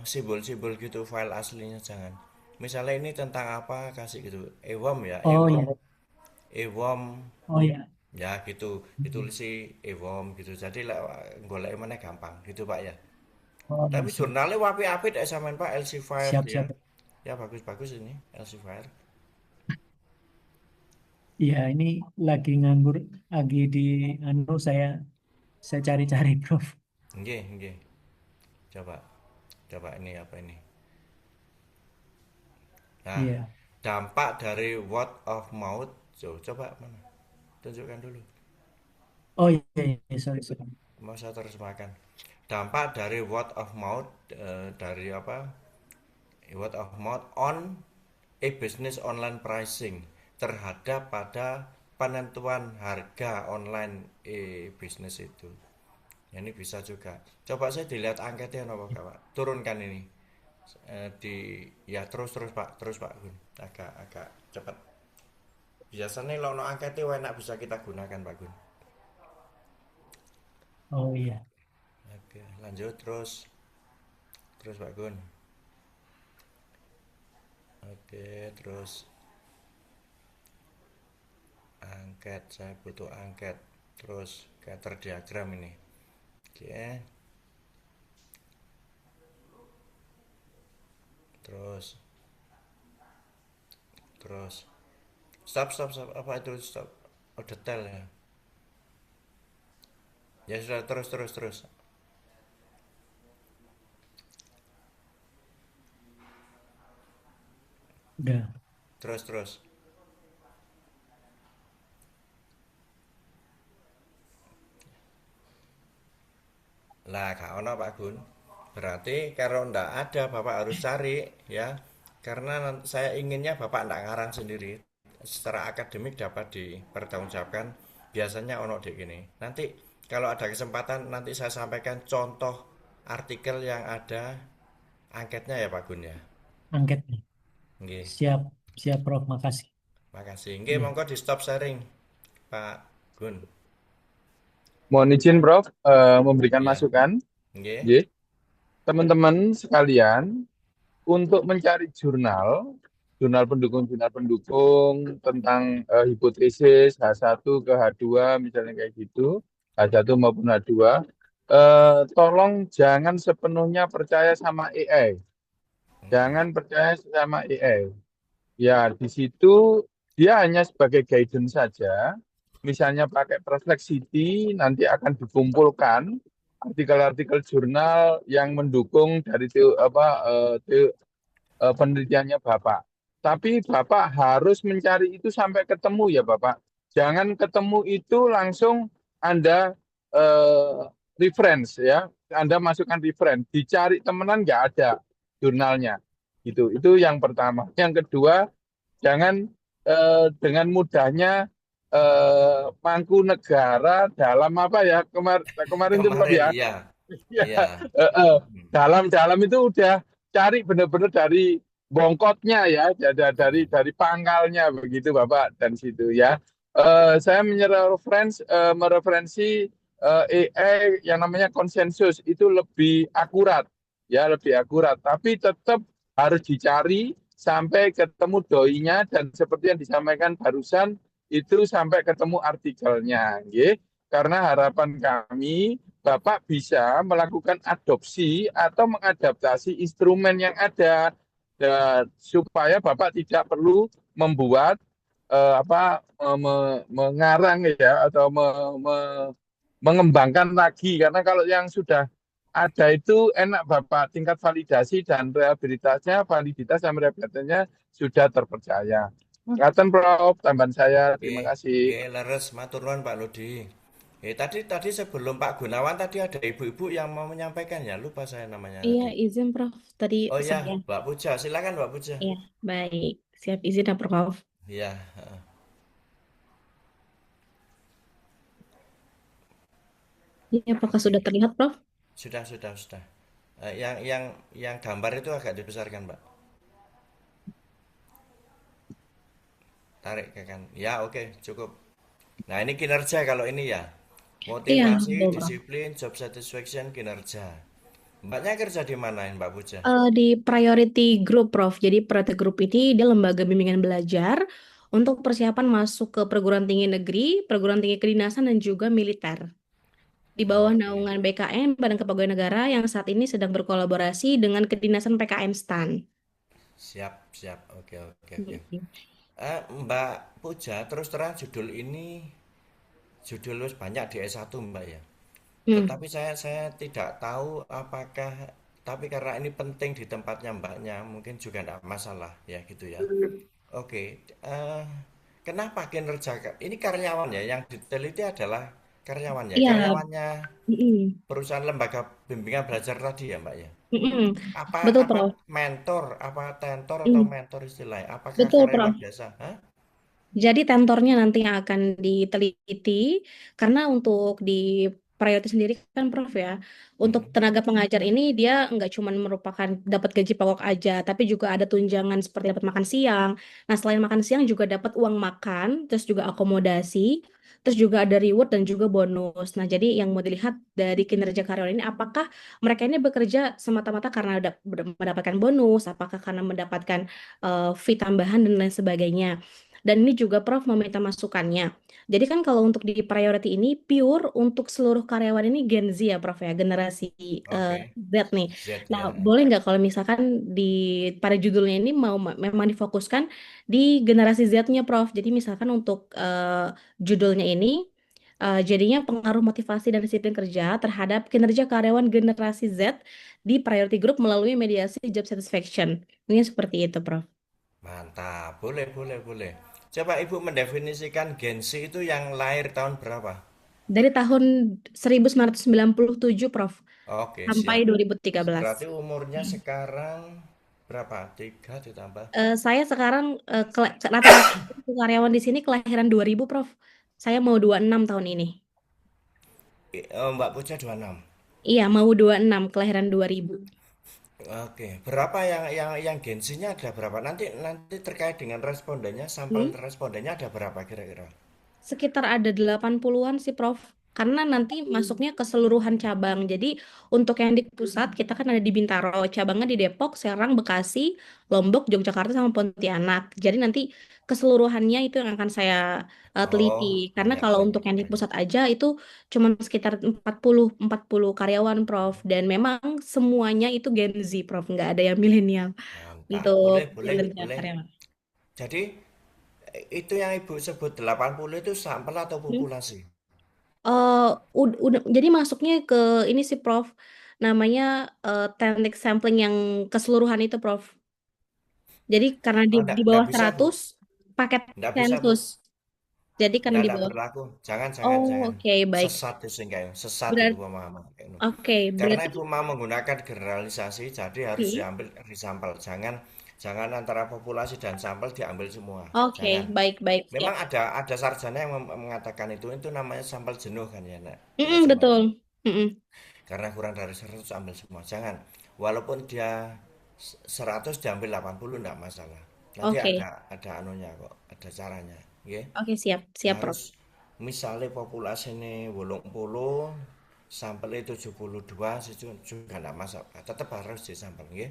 simbol-simbol gitu, file aslinya jangan. Misalnya ini tentang apa, kasih gitu. EWOM ya, Oh EWOM, ya, EWOM oh ya, ya gitu. Ditulis EWOM gitu. Jadi lah golek mana gampang gitu Pak ya. oh Tapi siap, jurnalnya wapi-apik dek sampean Pak, Elsevier siap, ya. siap. Ya bagus-bagus ini Elsevier. Ya ini lagi nganggur, lagi di anu saya cari-cari Prof. Nggih, nggih. Coba, coba ini apa ini? Nah, Iya. dampak dari word of mouth. Coba mana? Tunjukkan dulu. Oh iya, iya, iya, sorry, sorry. Mau saya terjemahkan. Dampak dari word of mouth, dari apa? Word of mouth on e-business online pricing terhadap pada penentuan harga online e-business itu. Ini bisa juga. Coba saya dilihat angketnya apa Pak? Turunkan ini. Di ya terus Pak, terus Pak Gun. Agak cepat. Biasanya kalau angketnya enak bisa kita gunakan Pak Gun. Oh iya. Oke, lanjut terus. Terus Pak Gun. Oke, terus angket, saya butuh angket. Terus scatter diagram ini. Oke. Terus terus stop apa itu stop? Oh, detail ya. Ya sudah terus. Udah. Terus. Lah, gak ono Pak Gun. Berarti kalau ndak ada Bapak harus cari ya. Karena saya inginnya Bapak ndak ngarang sendiri. Secara akademik dapat dipertanggungjawabkan. Biasanya ono di gini. Nanti kalau ada kesempatan nanti saya sampaikan contoh artikel yang ada angketnya ya Pak Gun ya. Angketnya. Nggih, Siap, siap Prof, makasih. makasih. Nggih, Iya. monggo di stop sharing Pak Gun. Mohon izin Prof memberikan Iya, masukan. nggih. Nggih. Teman-teman sekalian, untuk mencari jurnal pendukung tentang hipotesis H1 ke H2 misalnya kayak gitu, H1 maupun H2, tolong jangan sepenuhnya percaya sama AI. Jangan percaya sama AI. Ya, di situ dia hanya sebagai guidance saja. Misalnya pakai Perplexity, nanti akan dikumpulkan artikel-artikel jurnal yang mendukung dari penelitiannya Bapak. Tapi Bapak harus mencari itu sampai ketemu ya Bapak. Jangan ketemu itu langsung Anda reference ya. Anda masukkan reference. Dicari temenan nggak ada jurnalnya. Gitu. Itu yang pertama. Yang kedua, jangan dengan mudahnya Mangkunegara dalam apa ya kemarin itu Prof Kemarin ya. iya, Ya, iya. dalam itu udah cari benar-benar dari bongkotnya ya, dari pangkalnya begitu Bapak dan situ ya. Saya mereferensi AI yang namanya konsensus itu lebih akurat ya, lebih akurat. Tapi tetap harus dicari sampai ketemu doinya dan seperti yang disampaikan barusan itu sampai ketemu artikelnya, ya. Karena harapan kami Bapak bisa melakukan adopsi atau mengadaptasi instrumen yang ada dan supaya Bapak tidak perlu membuat mengarang ya atau mengembangkan lagi karena kalau yang sudah ada itu enak Bapak tingkat validasi dan validitas dan rehabilitasinya sudah terpercaya. Makasih Prof, tambahan saya. Oke, Terima kasih. oke, leres matur nuwun Pak Ludi. Tadi sebelum Pak Gunawan tadi ada ibu-ibu yang mau menyampaikan ya, lupa saya namanya Iya, tadi. izin Prof. Tadi Oh ya, saya. Mbak Puja, silakan Mbak Puja. Iya, baik. Siap izin ya Prof. Iya, heeh. Ini apakah sudah terlihat Prof? Sudah. Yang gambar itu agak dibesarkan, Mbak. Tarik ke kan. Ya, oke, cukup. Nah, ini kinerja kalau ini ya. Iya, Motivasi, betul Prof. disiplin, job satisfaction, kinerja. Mbaknya kerja di mana, Mbak Puja? Di Priority Group, Prof. Jadi Priority Group ini dia lembaga bimbingan belajar untuk persiapan masuk ke perguruan tinggi negeri, perguruan tinggi kedinasan, dan juga militer. Di bawah Oke, naungan BKN, Badan Kepegawaian Negara, yang saat ini sedang berkolaborasi dengan kedinasan PKN STAN. siap, siap. Oke, oke, oke. Mm-mm. Mbak Puja, terus terang judul wis banyak di S1 Mbak ya. Hmm. Tetapi saya tidak tahu apakah, tapi karena ini penting di tempatnya Mbaknya, mungkin juga tidak masalah ya gitu ya. Oke, kenapa kinerja ini karyawan ya yang diteliti adalah karyawan ya, Iya, karyawannya mm-mm. perusahaan lembaga bimbingan belajar tadi ya Mbak ya. Mm-mm. Apa Betul, apa Prof. mentor, apa tentor atau Mm. mentor istilahnya? Apakah Betul, karyawan Prof. biasa? Hah? Jadi tentornya nanti yang akan diteliti karena untuk di priority sendiri kan Prof ya, untuk Mm-mm. tenaga pengajar ini dia nggak cuma merupakan dapat gaji pokok aja, tapi juga ada tunjangan seperti dapat makan siang. Nah selain makan siang juga dapat uang makan, terus juga akomodasi, terus juga ada reward dan juga bonus. Nah jadi yang mau dilihat dari kinerja karyawan ini apakah mereka ini bekerja semata-mata karena mendapatkan bonus, apakah karena mendapatkan fee tambahan dan lain sebagainya. Dan ini juga Prof meminta masukannya. Jadi kan kalau untuk di priority ini pure untuk seluruh karyawan ini Gen Z ya Prof ya, generasi eh, Oke, Z nih. Z Nah, ya. boleh nggak kalau misalkan di pada judulnya ini mau memang difokuskan di generasi Z-nya Prof. Jadi misalkan untuk judulnya ini jadinya pengaruh motivasi dan disiplin kerja terhadap kinerja karyawan generasi Z di priority group melalui mediasi job satisfaction. Ini seperti itu Prof. Mantap, boleh, boleh, boleh. Coba Ibu mendefinisikan Gen Z itu yang lahir tahun berapa? Dari tahun 1997, Prof, Oke, sampai siap. 2013. Berarti umurnya sekarang berapa? Tiga ditambah. Saya sekarang rata-rata karyawan di sini kelahiran 2000, Prof. Saya mau 26 tahun ini. Mbak Puja 26. Iya, mau 26, kelahiran 2000. Oke, berapa yang Gen Z-nya ada berapa? Nanti nanti terkait dengan respondennya, sampel Hmm? respondennya ada berapa kira-kira? Sekitar ada 80-an sih, Prof. Karena nanti masuknya keseluruhan cabang. Jadi untuk yang di pusat, kita kan ada di Bintaro. Cabangnya di Depok, Serang, Bekasi, Lombok, Yogyakarta, sama Pontianak. Jadi nanti keseluruhannya itu yang akan saya teliti. Oh, Karena banyak, kalau untuk banyak, yang di banyak. pusat aja itu cuma sekitar 40 karyawan, Prof. Dan memang semuanya itu Gen Z, Prof. Nggak ada yang milenial Mantap, untuk boleh, boleh, kinerja boleh. karyawan. Jadi itu yang Ibu sebut 80 itu sampel atau Hmm? populasi? eh jadi masuknya ke ini sih Prof, namanya teknik sampling yang keseluruhan itu Prof. Jadi karena Oh, di enggak bawah bisa, Bu. 100 paket Enggak bisa, Bu. sensus. Jadi karena di Enggak bawah. berlaku. Jangan, jangan, Oh, jangan. oke, baik. Sesat itu sih kayak sesat Berarti Ibu mama. Kayak gitu. oke, Karena berarti Ibu mau menggunakan generalisasi, jadi harus hmm, diambil dari sampel. Jangan jangan antara populasi dan sampel diambil semua. oke, Jangan. baik, baik, siap. Memang ada sarjana yang mengatakan itu namanya sampel jenuh kan ya, Nak. Kalau Mm-mm, zaman betul. dulu. Mm-mm. Karena kurang dari 100 ambil semua. Jangan. Walaupun dia 100 diambil 80 enggak masalah. Nanti Oke, ada anunya kok, ada caranya, nggih. oke, siap, siap Prof. Harus misalnya populasi ini 80, sampelnya 72, itu juga enggak masalah. Tetap harus disampel, nggih.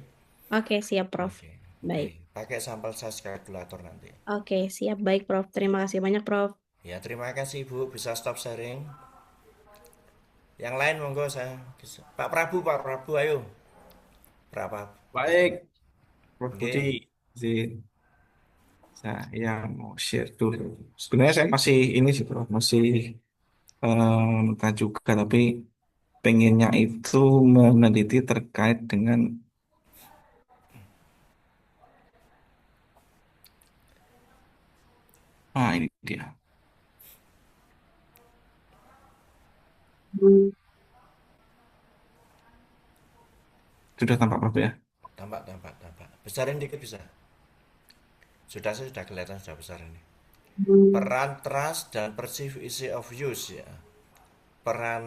Oke, siap Prof. Oke. Oke, Baik. pakai sampel size kalkulator nanti. Oke, siap, baik Prof. Terima kasih banyak Prof. Ya, terima kasih Ibu, bisa stop sharing. Yang lain monggo saya. Pak Prabu ayo. Berapa? Baik, Prof Budi, Oke. saya mau share dulu. Sebenarnya saya masih ini sih, Prof, masih minta juga, tapi pengennya itu meneliti terkait dengan, ini dia. Sudah tampak, Prof ya? Tampak, tampak, tampak. Besarin dikit bisa. Sudah kelihatan sudah besar ini. Peran trust dan perceived ease of use ya. Peran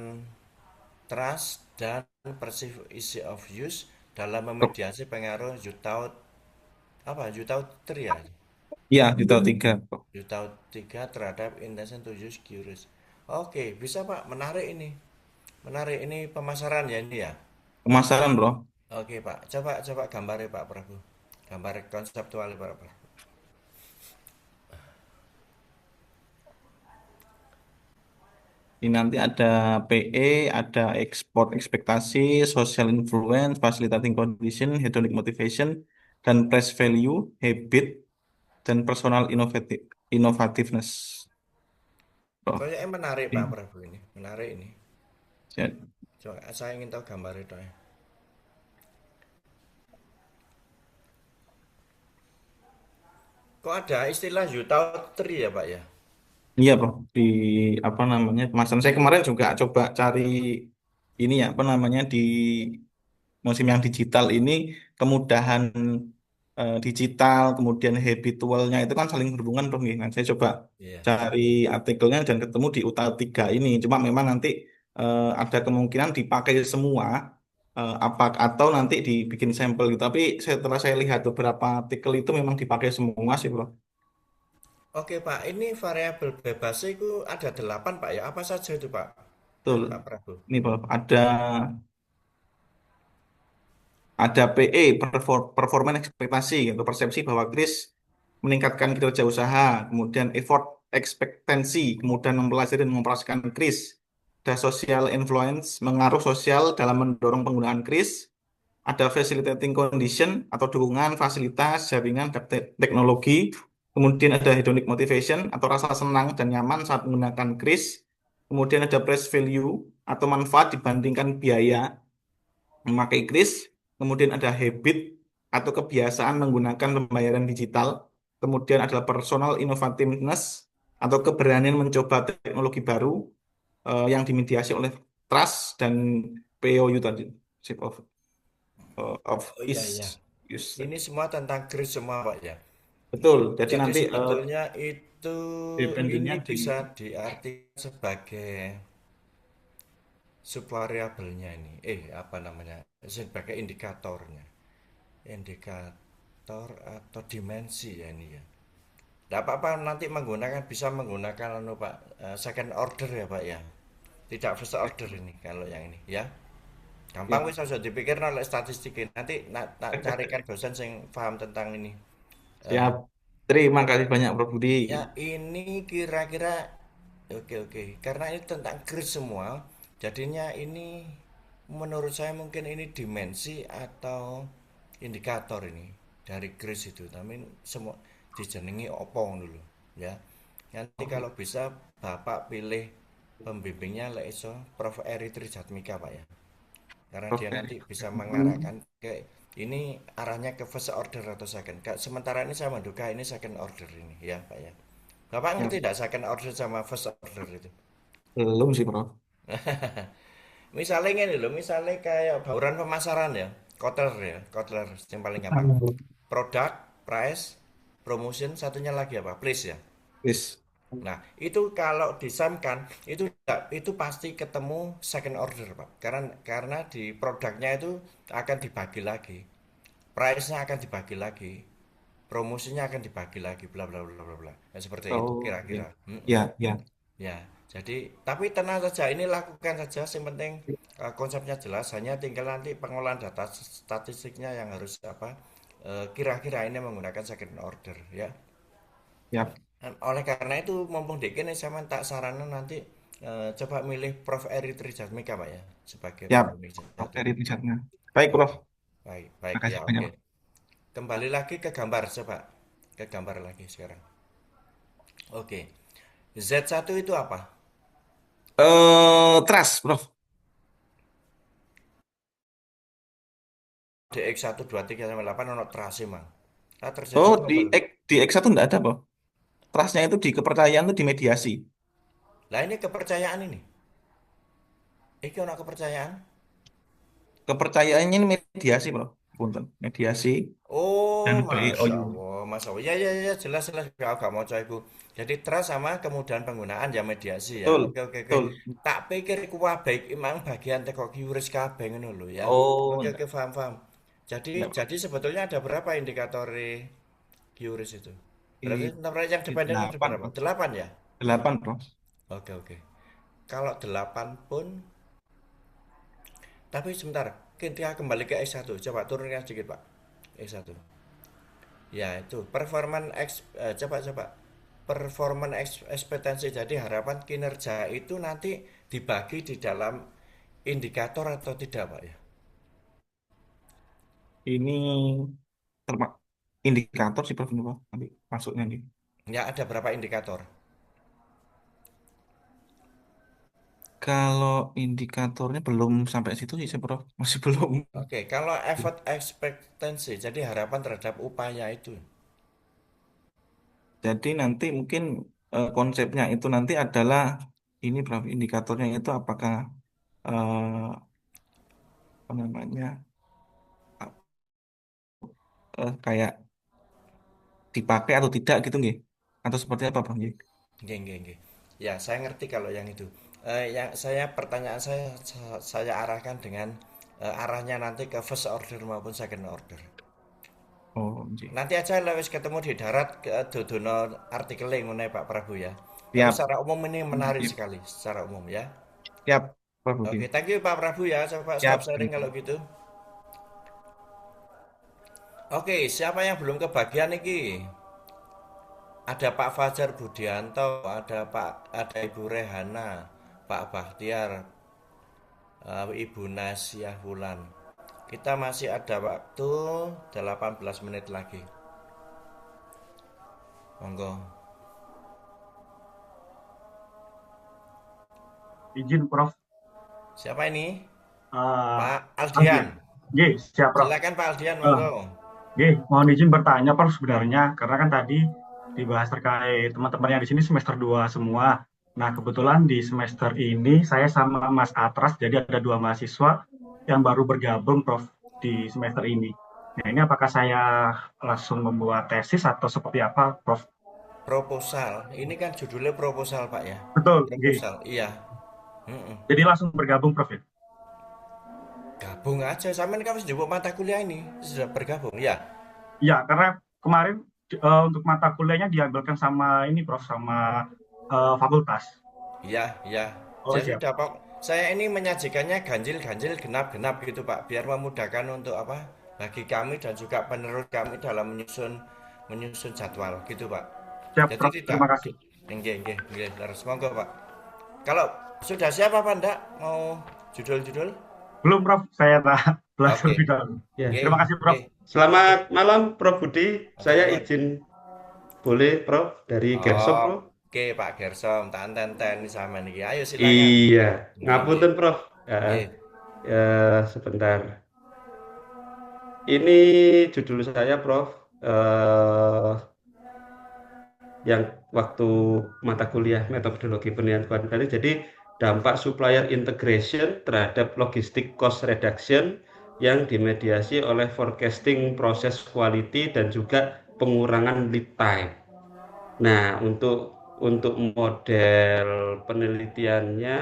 trust dan perceived ease of use dalam memediasi pengaruh Utah apa Utah 3 ya. Iya, juta tiga, Prof. Utah 3 terhadap intention to use curious. Oke, bisa Pak, menarik ini. Menarik ini pemasaran ya ini ya. pemasaran, bro. Oke, Pak. Coba gambar Pak Prabu. Gambar konseptual Pak Prabu. Ini nanti ada PE, ada export ekspektasi, social influence, facilitating condition, hedonic motivation, dan price value, habit, dan personal innovativeness. Oh, Kayaknya menarik Pak ini. Prabu ini. Menarik ini. Ya. Coba saya ingin tahu gambar itu ya. Kok ada istilah Utah ya Pak ya? Iya, bro. Di apa namanya? Pemasaran saya kemarin juga coba cari ini ya, apa namanya di musim yang digital ini kemudahan digital, kemudian habitualnya itu kan saling berhubungan, bro. Nggih. Nah, saya coba Iya. cari artikelnya dan ketemu di UTA 3 ini. Cuma memang nanti ada kemungkinan dipakai semua apa atau nanti dibikin sampel gitu. Tapi setelah saya lihat beberapa artikel itu memang dipakai semua sih, bro. Oke Pak, ini variabel bebasnya itu ada 8 Pak ya? Apa saja itu Pak? Betul. Pak Prabu. Ini, bro, ada PE, performa ekspektasi, gitu, persepsi bahwa Kris meningkatkan kinerja usaha, kemudian effort ekspektansi, kemudian mempelajari dan mengoperasikan Kris. Ada social influence, mengaruh sosial dalam mendorong penggunaan Kris. Ada facilitating condition atau dukungan, fasilitas, jaringan, dan teknologi. Kemudian ada hedonic motivation atau rasa senang dan nyaman saat menggunakan Kris. Kemudian ada price value atau manfaat dibandingkan biaya memakai kris, kemudian ada habit atau kebiasaan menggunakan pembayaran digital, kemudian adalah personal innovativeness atau keberanian mencoba teknologi baru yang dimediasi oleh trust dan POU tadi, Shape of Oh iya iya. is use. Ini semua tentang kris semua Pak ya. Betul. Jadi Jadi nanti sebetulnya itu dependennya ini di bisa diartikan sebagai subvariabelnya ini. Apa namanya? Sebagai indikatornya. Indikator atau dimensi ya ini ya. Tidak apa-apa nanti bisa menggunakan Pak second order ya Pak ya. Tidak first order ini kalau yang ini ya. Gampang ya. wis aja dipikir oleh statistik nanti carikan dosen yang paham tentang ini. Eh, Siap. Terima kasih banyak, Bro Budi. Ya ini kira-kira oke oke karena ini tentang kris semua jadinya ini menurut saya mungkin ini dimensi atau indikator ini dari kris itu tapi semua dijenengi opong dulu ya nanti kalau bisa Bapak pilih pembimbingnya lek iso Prof. Eri Trijatmika Pak ya karena dia Oke. nanti bisa mengarahkan ke ini arahnya ke first order atau second. Sementara ini saya menduga ini second order ini ya Pak ya. Bapak Ya. ngerti tidak second order sama first order itu? Belum sih, Bro. Misalnya ini loh, misalnya kayak bauran pemasaran ya, Kotler yang paling gampang. Produk, price, promotion, satunya lagi apa? Place ya. Yes. Nah, itu kalau disamkan itu pasti ketemu second order, Pak. Karena di produknya itu akan dibagi lagi. Price-nya akan dibagi lagi. Promosinya akan dibagi lagi bla bla bla bla bla. Ya, seperti itu Oh, ya. kira-kira. Mm-mm. Ya, ya. Ya, jadi tapi tenang saja ini lakukan saja yang penting konsepnya jelas hanya tinggal nanti pengolahan data statistiknya yang harus apa kira-kira ini menggunakan second order ya. Ya. Oleh karena itu mumpung dikit nih saya tak saranan nanti coba milih Prof. Eri Trijatmika Pak ya sebagai Siap. pembimbing Prof. satu. Eri Trijatnya. Baik, Prof. Baik, baik Makasih ya banyak. oke. Kembali lagi ke gambar coba. Ke gambar lagi sekarang. Oke. Z1 itu apa? Trust, Prof. DX 1 2 3 sampai 8 ono terasi mang. Nah, terjadi Oh, trouble. di X1 enggak ada, Prof. Trustnya itu di kepercayaan itu di mediasi. Lah ini kepercayaan ini. Iki ono kepercayaan. Kepercayaannya ini mediasi, Prof. Punten. Mediasi Oh, dan masya PIOU. Allah, masya Allah. Ya, ya, ya, jelas, jelas. Gak mau coba iku. Jadi trust sama kemudahan penggunaan ya mediasi ya. Betul, Oke, oke, oke. betul. Tak pikir kuah baik emang bagian teko QRIS kabeh ngono lho ya. Oh, Oke, oke, enggak. paham, paham. Jadi, Enggak, Prof. jadi sebetulnya ada berapa indikator QRIS itu? Berarti Di, nomor yang di dependen ada 8, berapa? Prof. 8 ya? 8, Prof. Oke, oke. Kalau 8 pun, tapi sebentar. kita kembali ke X1. Coba turunkan sedikit, Pak. X1. Ya, itu coba performance ekspektasi. Jadi harapan kinerja itu nanti dibagi di dalam indikator atau tidak, Pak ya? Ini indikator sih Prof. Ini, Prof. Nanti masuknya nih. Ya, ada berapa indikator? Kalau indikatornya belum sampai situ sih, Prof. Masih belum. Oke, kalau effort expectancy, jadi harapan terhadap upaya itu. Jadi nanti mungkin konsepnya itu nanti adalah ini Prof. Indikatornya itu apakah apa namanya kayak dipakai atau tidak gitu nggih? Atau seperti apa Prof? Nggih. Nggih. Ya, saya ngerti kalau yang itu. Pertanyaan saya arahkan dengan arahnya nanti ke first order maupun second order. Oh, nggih. Nanti aja lewis ketemu di darat ke dodono artikelnya ngono Pak Prabu ya. Tapi Siap. secara umum ini menarik Siap. sekali secara umum ya. Siap, Prof. Oke, Nggih. thank you Pak Prabu ya. Coba Siap. stop sharing kalau gitu. Oke, siapa yang belum kebagian iki? Ada Pak Fajar Budianto, ada Ibu Rehana, Pak Bahtiar, Ibu Nasyah Wulan. Kita masih ada waktu 18 menit lagi. Monggo. Izin Prof. Siapa ini? Eh, Pak Aldian. Nggih, siap Prof. Silakan Pak Aldian, monggo. Nggih, mohon izin bertanya Prof sebenarnya karena kan tadi dibahas terkait teman-teman yang di sini semester 2 semua. Nah, kebetulan di semester ini saya sama Mas Atras, jadi ada 2 mahasiswa yang baru bergabung Prof di semester ini. Nah, ini apakah saya langsung membuat tesis atau seperti apa Prof? Proposal. Ini kan judulnya proposal, Pak ya. Betul, nggih. Proposal, iya. Jadi langsung bergabung Prof ya? Gabung aja, sampean kan wis njupuk mata kuliah ini sudah bergabung, ya. Iya, karena kemarin untuk mata kuliahnya diambilkan sama ini Prof, sama fakultas. Iya. Oh, Jadi siap. saya ini menyajikannya ganjil, genap gitu Pak, biar memudahkan untuk apa? Bagi kami dan juga penerus kami dalam menyusun jadwal gitu Pak. Siap Jadi Prof, tidak. terima kasih. Nggih, terus monggo Pak. Kalau sudah siap apa ndak mau judul-judul? Belum Prof, saya tak belajar Oke. lebih dahulu. Ya. Terima kasih Prof. Selamat malam Prof Budi. Saya Selamat. izin boleh Prof dari Gersom Prof. Oke Pak Gersom, tak enten sama nih. Ayo silakan. Iya, ngapunten Prof. Nggih. Ya, sebentar. Ini judul saya Prof. Yang waktu mata kuliah metodologi penilaian kuantitatif. Jadi dampak supplier integration terhadap logistik cost reduction yang dimediasi oleh forecasting proses quality dan juga pengurangan lead time. Nah, untuk model penelitiannya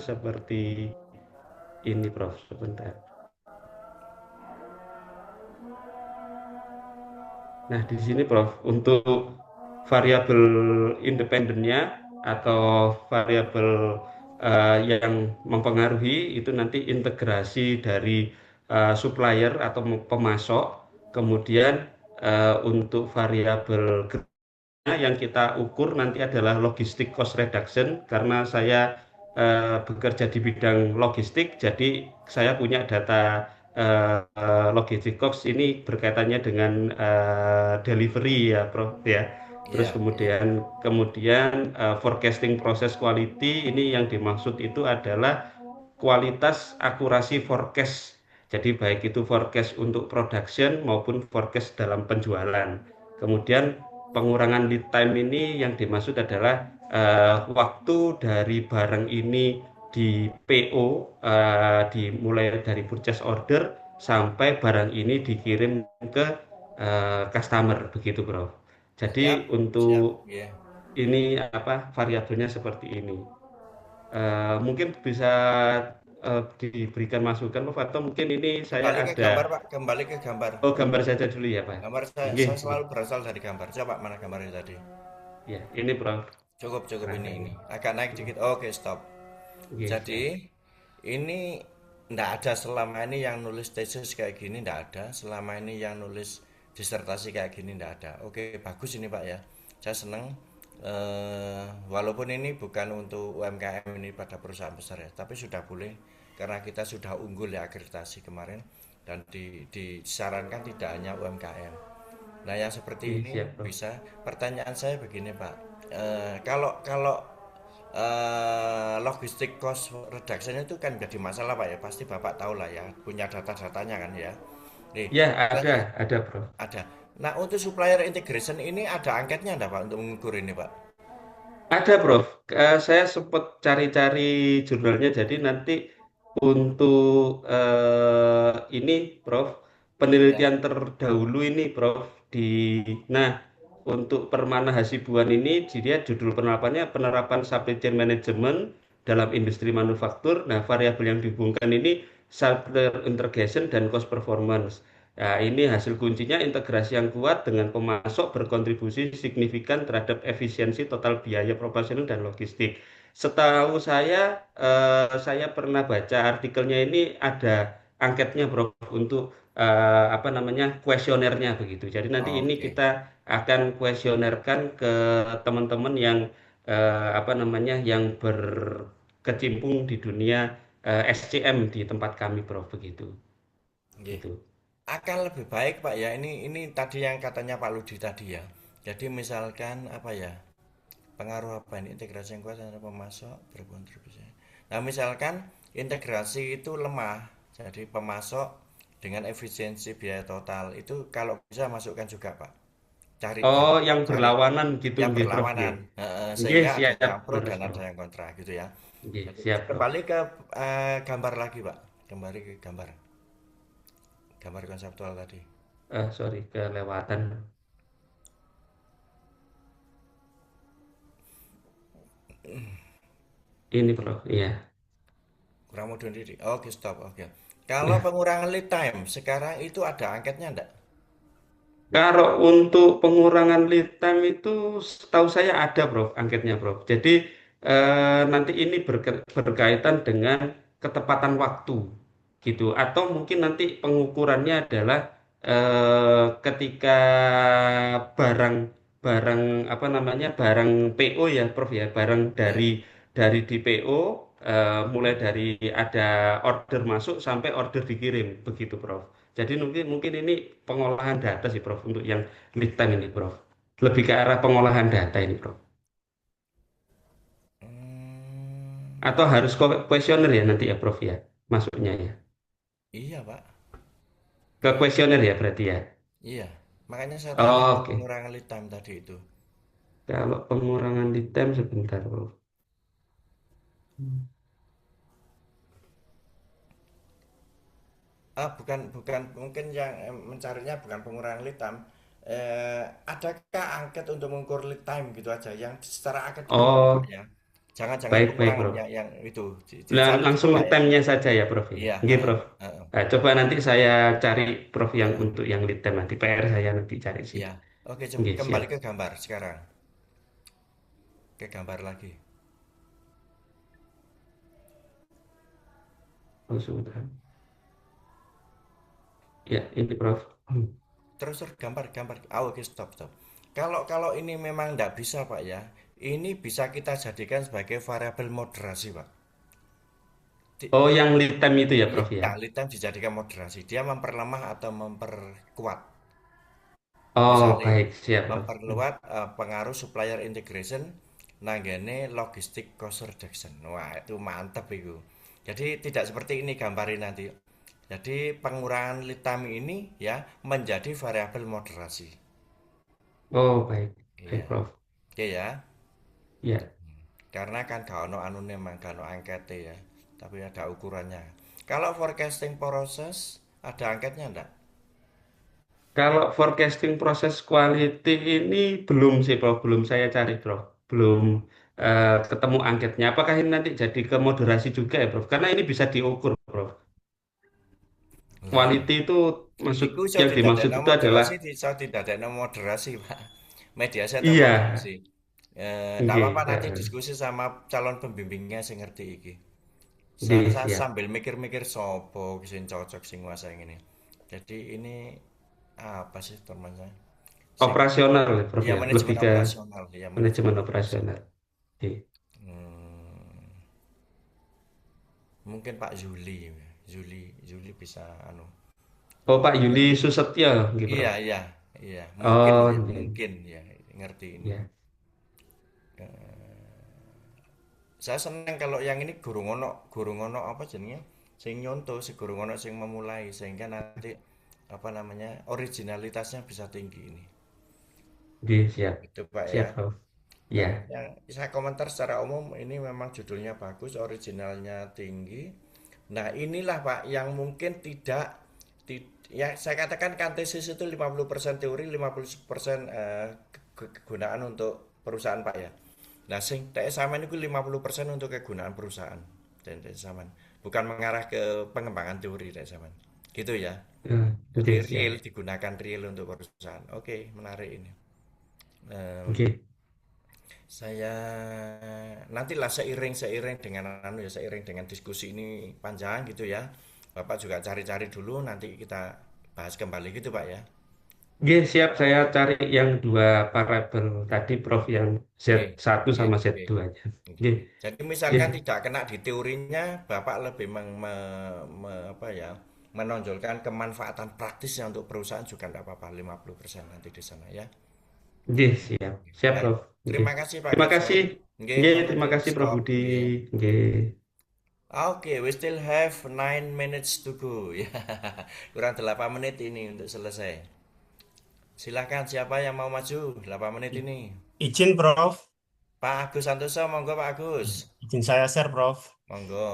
seperti ini, Prof. Sebentar. Nah, di sini, Prof, untuk variabel independennya atau variabel yang mempengaruhi itu nanti integrasi dari supplier atau pemasok, kemudian untuk variabel yang kita ukur nanti adalah logistik cost reduction karena saya bekerja di bidang logistik, jadi saya punya data logistik cost ini berkaitannya dengan delivery ya Prof ya. Terus kemudian forecasting proses quality ini yang dimaksud itu adalah kualitas akurasi forecast. Jadi baik itu forecast untuk production maupun forecast dalam penjualan. Kemudian pengurangan lead time ini yang dimaksud adalah waktu dari barang ini di PO, dimulai dari purchase order sampai barang ini dikirim ke customer, begitu Bro. Jadi untuk ini variabelnya seperti ini. Mungkin bisa diberikan masukan Prof, atau mungkin ini saya Kembali ke gambar Pak, kembali ke gambar. Oh, gambar saja dulu ya Pak. Gambar saya selalu berasal dari gambar. Coba mana gambarnya tadi? Ya, ini Prof. Cukup ini. Agak naik dikit. Oke, stop. Jadi ini Nggak ada selama ini yang nulis tesis kayak gini, nggak ada. Selama ini yang nulis disertasi kayak gini, nggak ada. Oke, bagus ini Pak ya. Saya senang. Walaupun ini bukan untuk UMKM ini pada perusahaan besar ya, tapi sudah boleh karena kita sudah unggul ya akreditasi kemarin dan disarankan tidak hanya UMKM. Nah, yang seperti Iya, ini siap, Prof. bisa. Pertanyaan saya begini Pak, kalau kalau logistik cost reduction itu kan jadi masalah Pak ya, pasti Bapak tahu lah ya, punya data-datanya kan ya. Nih, Ya, pertanyaan ada, Prof. ada. Nah, untuk supplier integration ini ada angketnya enggak Pak untuk mengukur ini Pak? Ada, Prof. Saya sempat cari-cari jurnalnya, jadi nanti untuk ini, Prof, Ya. penelitian terdahulu ini, Prof, nah, untuk Permana Hasibuan ini, dia judul penerapannya penerapan supply chain management dalam industri manufaktur. Nah, variabel yang dihubungkan ini supplier integration dan cost performance. Nah, ini hasil kuncinya integrasi yang kuat dengan pemasok berkontribusi signifikan terhadap efisiensi total biaya operasional dan logistik. Setahu saya pernah baca artikelnya ini ada angketnya, Bro, untuk apa namanya kuesionernya begitu. Jadi nanti ini Oke. kita akan kuesionerkan ke teman-teman yang apa namanya yang berkecimpung di dunia SCM di tempat kami, Bro, begitu. Nggih. Gitu. Akan lebih baik Pak ya. Ini tadi yang katanya Pak Ludi tadi ya. Jadi misalkan apa ya? Pengaruh apa ini integrasi yang kuat antara pemasok berkontribusi. Nah, misalkan integrasi itu lemah. Jadi pemasok dengan efisiensi biaya total itu kalau bisa masukkan juga Pak. Cari Oh, yang cari berlawanan gitu, yang nggih, Prof, nggih. berlawanan. Nggih, Sehingga ada siap, yang pro leres, dan ada Prof. yang kontra gitu ya. Nggih, Jadi siap, Prof. kembali ke gambar lagi Pak. Kembali ke gambar. Gambar konseptual tadi. Sorry, kelewatan. Ini, Prof, iya. Kurang modern diri. Oke, stop. Oke. Kalau pengurangan lead time sekarang itu ada angketnya enggak? Kalau untuk pengurangan lead time itu setahu saya ada, Prof, angketnya, Prof. Jadi nanti ini berkaitan dengan ketepatan waktu gitu. Atau mungkin nanti pengukurannya adalah ketika barang barang apa namanya barang PO ya, Prof ya, barang Ya. dari di PO mulai dari ada order masuk sampai order dikirim begitu, Prof. Jadi mungkin mungkin ini pengolahan data sih, Prof, untuk yang lead time ini, Prof. Lebih ke arah pengolahan data ini, Prof. Hmm, Atau harus kuesioner ya nanti ya, Prof ya, masuknya ya. iya, Pak. Ke kuesioner ya berarti ya. Iya. Makanya saya tanya Oh, yang oke. pengurangan lead time tadi itu. Kalau pengurangan lead time sebentar, Prof. Hmm. Bukan bukan mungkin yang mencarinya bukan pengurangan lead time. Adakah angket untuk mengukur lead time gitu aja yang secara akademik Pak Oh, ya? Jangan-jangan baik, pengurangan Prof. yang itu Nah, dicari langsung coba ya. ngetemnya saja ya, Prof ya. Iya, Nggih, Prof. heeh. Nah, coba nanti saya cari, Prof, yang Heeh. untuk yang lead time nanti PR saya nanti cari sih. Iya. Oke, Nggih, siap. kembali ke gambar sekarang. Ke gambar lagi. Oh, sebentar. Ya, ini, Prof. Terus gambar. Oke, stop. Kalau kalau ini memang tidak bisa Pak ya, ini bisa kita jadikan sebagai variabel moderasi Pak. Oh, yang lead time itu ya, Prof ya. Iya, lead time dijadikan moderasi. Dia memperlemah atau memperkuat. Oh, Misalnya baik, siap, Prof. memperluat pengaruh supplier integration nanggane logistic cost reduction. Wah, itu mantep itu. Jadi tidak seperti ini gambarin nanti. Jadi pengurangan lead time ini ya menjadi variabel moderasi. Oh, baik. Baik, Iya. Prof. Oke ya. Ya. Karena kan gak ono anune memang gak ono angkete ya. Tapi ada ukurannya. Kalau forecasting proses ada angketnya enggak? Kalau forecasting proses quality ini belum sih, Prof. Belum saya cari, Prof. Belum ketemu angketnya. Apakah ini nanti jadi ke moderasi juga ya, Prof? Karena ini bisa diukur, Prof. Lah iya. Quality itu maksud Iku iso yang dimaksud didadekno itu adalah moderasi, iso didadekno moderasi, Pak. Mediasi atau iya, moderasi. Nggak nggih. apa-apa nanti diskusi sama calon pembimbingnya sing ngerti iki. Nggih, Saya siap. sambil mikir-mikir sopo sing cocok sing nguasai ini. Jadi ini apa sih teman saya? Sing Operasional ya, Prof ya ya. Lebih manajemen ke operasional, ya manajemen manajemen operasional. operasional. Nggih. Hmm, mungkin Pak Zuli, Zuli bisa anu. Oh, Pak Yuli Susetyo nggih, Iya, Prof. iya, iya. Mungkin Oh, ya, nggih. mungkin ya ngerti ini. Ya. Saya senang kalau yang ini guru ngono apa jenenge? Sing nyontoh, si guru ngono sing memulai sehingga nanti apa namanya originalitasnya bisa tinggi ini. Nggih, siap. Itu Pak Siap, ya. Prof. Nah, Ya. yang saya komentar secara umum ini memang judulnya bagus, originalnya tinggi. Nah, inilah Pak yang mungkin ya saya katakan kan tesis itu 50% teori, 50% kegunaan untuk perusahaan Pak ya. Nah, sing TS Saman itu 50% untuk kegunaan perusahaan dan TS Saman. Bukan mengarah ke pengembangan teori TS Saman. Gitu ya. Jadi Nggih, siap. real digunakan real untuk perusahaan. Oke, menarik ini. Nggih. Saya nantilah seiring dengan seiring dengan diskusi ini panjang gitu ya. Bapak juga cari-cari dulu nanti kita bahas kembali gitu Pak ya. Nggih, siap. Saya cari yang dua variabel tadi, Prof, yang Oke, Z1 oke, sama oke. Z2-nya. Oke. Nggih. Jadi Nggih. misalkan tidak kena di teorinya, Bapak lebih apa ya, menonjolkan kemanfaatan praktisnya untuk perusahaan juga tidak apa-apa 50% nanti di sana ya. Nggih, siap. Siap, Baik. Prof. Nggih. Terima kasih Pak Terima Kris ya. kasih. Nggih, Nggih, Pak terima Budi kasih, Prof stop. Budi. Nggih. Nggih. Oke, we still have 9 minutes to go. Ya, kurang 8 menit ini untuk selesai. Silakan siapa yang mau maju 8 menit ini. Izin, Prof. Pak Agus Santoso, monggo Pak Agus. Izin saya share, Prof. Monggo.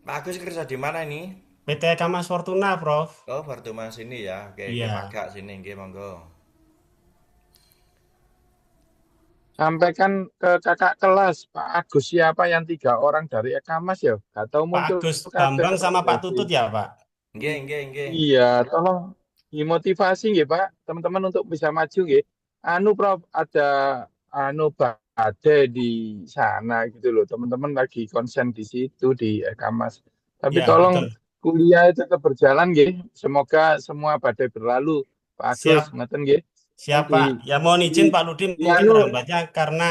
Pak Agus kerja di mana ini? PT Kamas Fortuna, Prof. Oh, Fortuna sini ya. Oke, Iya. Pak Gak sini, nggih monggo. Sampaikan ke kakak kelas Pak Agus siapa yang 3 orang dari Ekamas ya? Gak tahu Pak muncul Agus kabeh Bambang Prof. sama Pak Jadi, Tutut ya, Pak? Nggih, nggih, nggih. iya, tolong dimotivasi nggih Pak, teman-teman untuk bisa maju nggih. Anu Prof, ada anu badai di sana gitu loh. Teman-teman lagi konsen di situ di Ekamas. Tapi Ya, tolong betul. kuliah itu tetap berjalan nggih. Semoga semua badai berlalu. Pak Agus, Siap. ngoten nggih. Siap, Di, Pak. Ya, mohon izin di, Pak Ludi di mungkin anu terhambatnya karena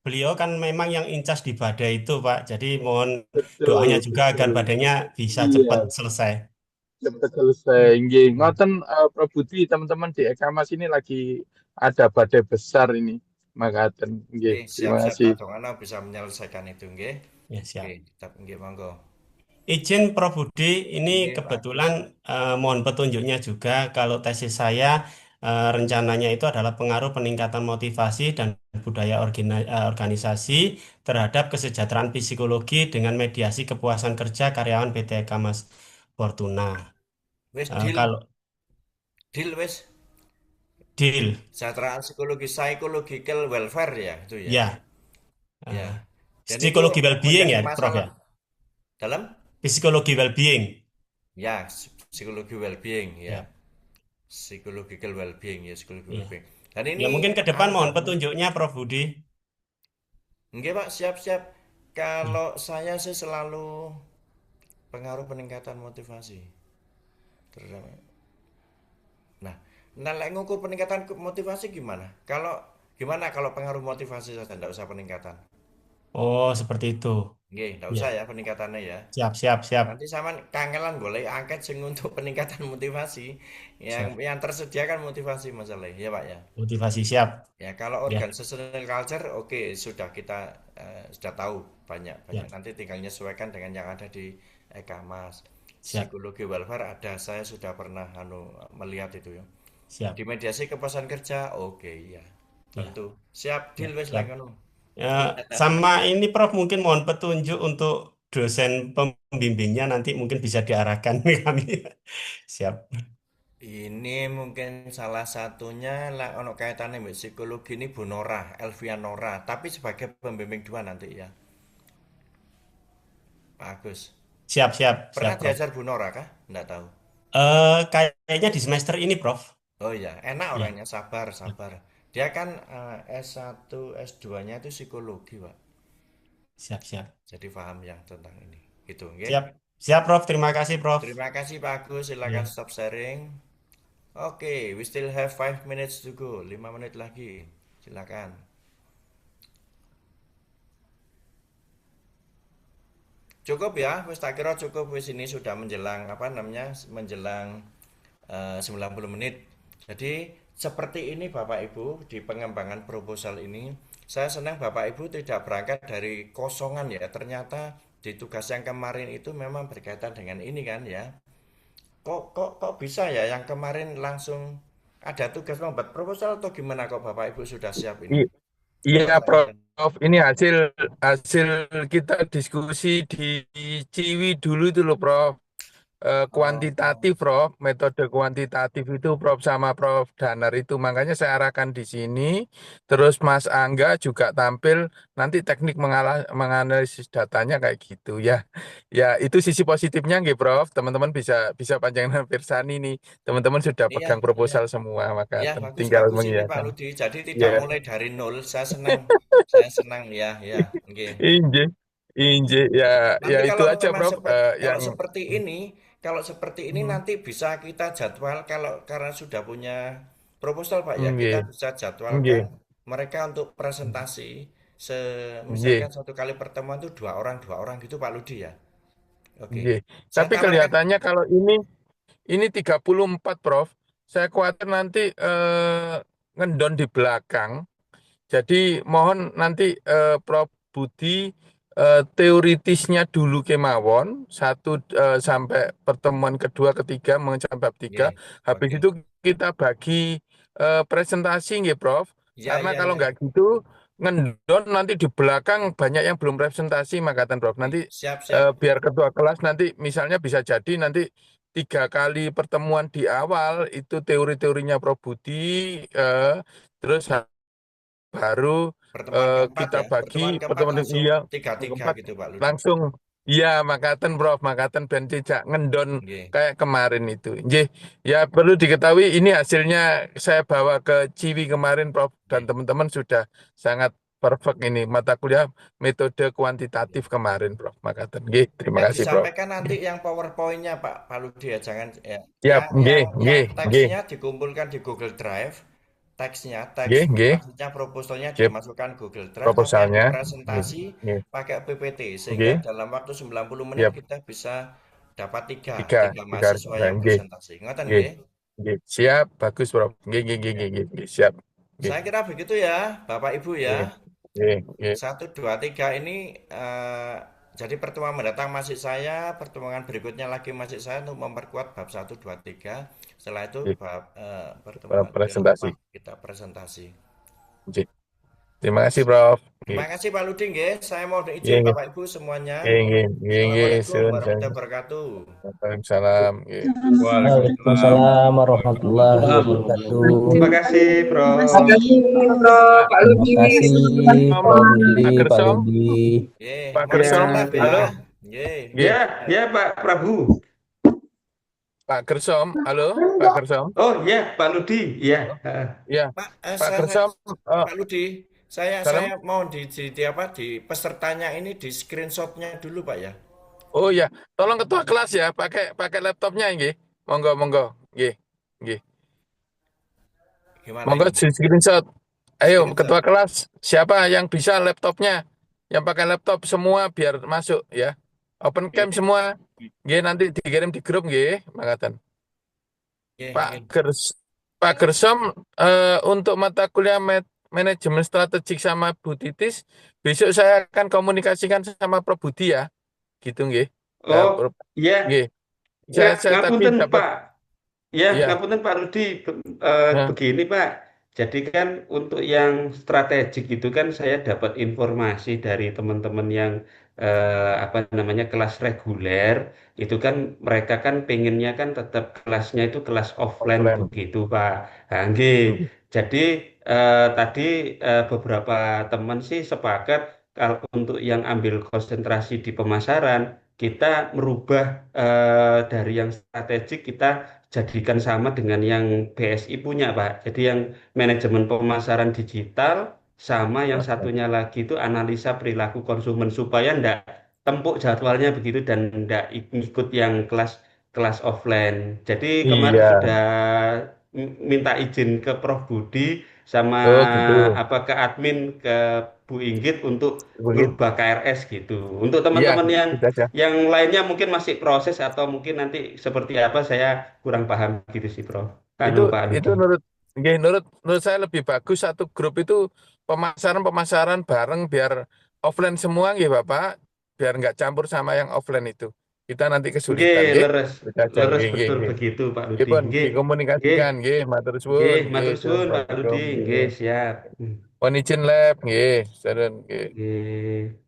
beliau kan memang yang incas di badai itu, Pak. Jadi mohon betul, doanya juga agar betul. badainya bisa Iya, cepat selesai. cepat selesai. Nggih, ngoten Prof Budi teman-teman di Ekamas ini lagi ada badai besar ini. Makaten. Nggih, Oke, terima siap-siap kasih. Pak Dongano bisa menyelesaikan itu, nggih. Ya, siap. Oke, tetap nggih monggo. Izin Prof Budi, ini Nggih, Pak. kebetulan mohon petunjuknya juga kalau tesis saya rencananya itu adalah pengaruh peningkatan motivasi dan budaya organisasi terhadap kesejahteraan psikologi dengan mediasi kepuasan kerja karyawan PT Kamas Fortuna. Wis deal, Kalau deal wis. deal, Kesejahteraan psychological welfare ya, itu ya. ya, Ya. Dan itu psikologi well-being ya, menjadi Prof ya, masalah dalam psikologi well-being. ya psikologi well-being ya. Ya. Psychological well-being ya, psychological Iya. well-being. Dan Ya ini mungkin ke depan mohon apa? petunjuknya Prof Budi. Nggih, Pak, siap-siap. Kalau saya sih selalu pengaruh peningkatan motivasi. Terutama. Nah, lek ngukur peningkatan motivasi gimana? Gimana kalau pengaruh motivasi saja, tidak usah peningkatan. Oh, seperti itu. Nggih, tidak Ya. usah ya peningkatannya ya. Siap. Nanti sama kangelan boleh angket sing untuk peningkatan motivasi. Yang tersedia kan motivasi masalah ya Pak ya. Motivasi siap. Ya kalau Ya. organizational culture oke, sudah kita sudah tahu banyak. Ya. Nanti tinggal menyesuaikan dengan yang ada di Ekamas. Siap. Psikologi welfare ada, saya sudah pernah melihat itu ya. Siap. Di mediasi kepuasan kerja oke ya. Tentu. Siap deal wes Siap. lah ngono. Ya, sama ini Prof mungkin mohon petunjuk untuk dosen pembimbingnya nanti mungkin bisa diarahkan ke kami. Siap. Ini mungkin salah satunya lah ono kaitannya mbak psikologi ini Bu Nora, Elvia Nora, tapi sebagai pembimbing 2 nanti ya. Pak Agus. Siap, Pernah Prof. diajar Bu Nora kah? Enggak tahu. Kayaknya di semester ini, Prof. Oh iya, enak Ya. orangnya, sabar. Dia kan S1, S2-nya itu psikologi, Pak. Siap. Jadi paham yang tentang ini. Gitu, nggih. Siap. Siap, Prof. Terima kasih, Prof. Terima kasih Pak Agus, silakan Iya. stop sharing. Oke, we still have 5 minutes to go. 5 menit lagi. Silakan. Cukup ya, wis tak kira cukup wis ini sudah menjelang apa namanya? Menjelang 90 menit. Jadi seperti ini Bapak Ibu di pengembangan proposal ini, saya senang Bapak Ibu tidak berangkat dari kosongan ya. Ternyata di tugas yang kemarin itu memang berkaitan dengan ini kan ya. Kok bisa ya yang kemarin langsung ada tugas membuat proposal atau gimana kok Bapak Ibu sudah siap ini? Iya, Coba Pak Prof. Intan. Ini hasil hasil kita diskusi di Ciwi dulu itu loh, Prof. Kuantitatif, Oh, Prof. Metode kuantitatif itu, Prof, sama Prof Danar itu. Makanya saya arahkan di sini. Terus Mas Angga juga tampil nanti teknik menganalisis datanya kayak gitu ya. Ya, itu sisi positifnya nggih, Prof. Teman-teman bisa bisa panjangan Pirsani nih. Teman-teman sudah iya, pegang iya. proposal semua, maka Ya, tinggal bagus ini Pak mengiyakan. Ludi. Jadi tidak Ya. mulai dari nol. Saya senang. Saya senang ya, ya. Oke. Inje, Inje, ya, ya Nanti itu kalau aja, memang Prof. seperti Yang kalau seperti ini Hmm, nanti bisa kita jadwal kalau karena sudah punya proposal Pak ya, kita nggih, bisa jadwalkan nggih, mereka untuk presentasi nggih, misalkan satu kali pertemuan itu dua orang gitu Pak Ludi ya. Oke. nggih. Saya Tapi tambahkan. kelihatannya kalau ini 34, Prof. Saya khawatir nanti ngendon di belakang. Jadi mohon nanti Prof Budi teoritisnya dulu kemawon satu sampai pertemuan kedua, ketiga mencapai bab 3. Nggih. Habis Oke. itu kita bagi presentasi nggih, Prof. Ya, Karena ya, kalau ya. nggak gitu ngendon nanti di belakang banyak yang belum presentasi makatan, Prof. Oke. Nanti Siap, siap. biar ketua kelas nanti misalnya bisa jadi nanti 3 kali pertemuan di awal itu teori-teorinya Prof Budi, eh, terus baru Pertemuan keempat kita ya. bagi Pertemuan keempat pertemuan langsung iya tiga keempat gitu Pak Ludi. langsung iya makaten, Prof, makaten ben tidak ngendon Nggih. kayak kemarin itu. Nggih, ya perlu diketahui ini hasilnya saya bawa ke Ciwi kemarin, Prof, dan Nggih. teman-teman sudah sangat perfect ini mata kuliah metode kuantitatif kemarin, Prof. Makaten. Nggih, terima Yang kasih, Prof. disampaikan nanti yang PowerPoint-nya Pak Ludi ya, jangan ya. Siap, nggih, Yang nggih, nggih, teksnya dikumpulkan di Google Drive, teks nggih, nggih, maksudnya proposalnya sip, dimasukkan Google Drive, tapi yang proposalnya, nggih, dipresentasi nggih, pakai PPT sehingga nggih, dalam waktu 90 menit siap, kita bisa dapat tiga, tiga, tiga tiga, mahasiswa yang nggih. presentasi. Ngoten Nggih, nggih? nggih. Siap, bagus, Prof. Nggih, nggih, nggih, Ya. nggih, nggih, nggih. Siap. Nggih, Saya kira begitu ya, Bapak Ibu ya. nggih, nggih, nggih. 1, 2, 3 ini jadi pertemuan mendatang masih saya, pertemuan berikutnya lagi masih saya untuk memperkuat bab 1, 2, 3. Setelah itu Nggih. pertemuan Presentasi. keempat kita presentasi. Nggih. Terima kasih, Prof. Nggih, Terima kasih Pak Luding ya. Saya mau nggih, izin nggih. Bapak Ibu semuanya. Nggih, nggih, nggih, nggih. Assalamualaikum Sun, sun. warahmatullahi wabarakatuh. Waalaikumsalam. Nggih. Waalaikumsalam Waalaikumsalam warahmatullahi warahmatullahi wabarakatuh. wabarakatuh. Terima kasih, Terima Prof. kasih Prof, Pak Terima Ludi, kasih teman-teman. Pak Budi, Pak Pak Gersom, Ludi. Ye, Pak mohon Gersom. izin maaf ya. Halo. Ye. Nggih. Ya, Pak Prabu. Pak Gersom. Halo, Pak Gersom. Oh ya, Pak Ludi. Ya. Ya, Pak, Pak Gersom. Pak Ludi, saya Salam. mau di apa di pesertanya ini di screenshotnya dulu Pak ya. Oh ya, tolong ketua kelas ya, pakai laptopnya nggih. Monggo, monggo. Nggih, nggih. Gimana Monggo ini? di screenshot. Ayo, Screenshot. ketua kelas, siapa yang bisa laptopnya? Yang pakai laptop semua biar masuk ya. Open cam semua. Nggih, nanti dikirim di grup nggih, makaten. Ye, Pak ye. Pak Gersom untuk mata kuliah manajemen strategik sama Bu Titis, besok saya akan komunikasikan sama Prof Budi ya. Gitu nggih. Nah, Oh, ya. nggih. Ya, Saya tadi ngapunten, dapat Pak. Ya, ya. ngapunten Pak Rudi. Nah, Begini, Pak. Jadi kan untuk yang strategik itu kan saya dapat informasi dari teman-teman yang apa namanya kelas reguler. Itu kan mereka kan pengennya kan tetap kelasnya itu kelas offline offline. begitu, Pak. Nah, nggih. Jadi tadi beberapa teman sih sepakat kalau untuk yang ambil konsentrasi di pemasaran kita merubah dari yang strategik kita jadikan sama dengan yang BSI punya, Pak. Jadi yang manajemen pemasaran digital sama yang satunya lagi itu analisa perilaku konsumen supaya ndak tempuk jadwalnya begitu dan ndak ikut yang kelas kelas offline. Jadi kemarin Iya. sudah minta izin ke Prof Budi sama Oh gitu. apa ke admin ke Bu Inggit untuk Begitu. ngerubah KRS gitu. Untuk Iya, teman-teman gitu aja. yang lainnya mungkin masih proses atau mungkin nanti seperti apa saya kurang paham gitu sih Prof. Itu Pak itu Ludi. menurut saya lebih bagus satu grup itu pemasaran bareng biar offline semua nggih Bapak, biar nggak campur sama yang offline itu. Kita nanti Nggih, kesulitan nggih. leres Gitu aja leres nggih nggih betul nggih. begitu Pak Nggih Ludi. pun Nggih. Nggih. dikomunikasikan nggih, matur Nggih, suwun nggih, matur suwun Pak Ludi. Assalamualaikum Nggih, nggih. siap. Mohon izin lab nggih, sareng nggih. Nggih.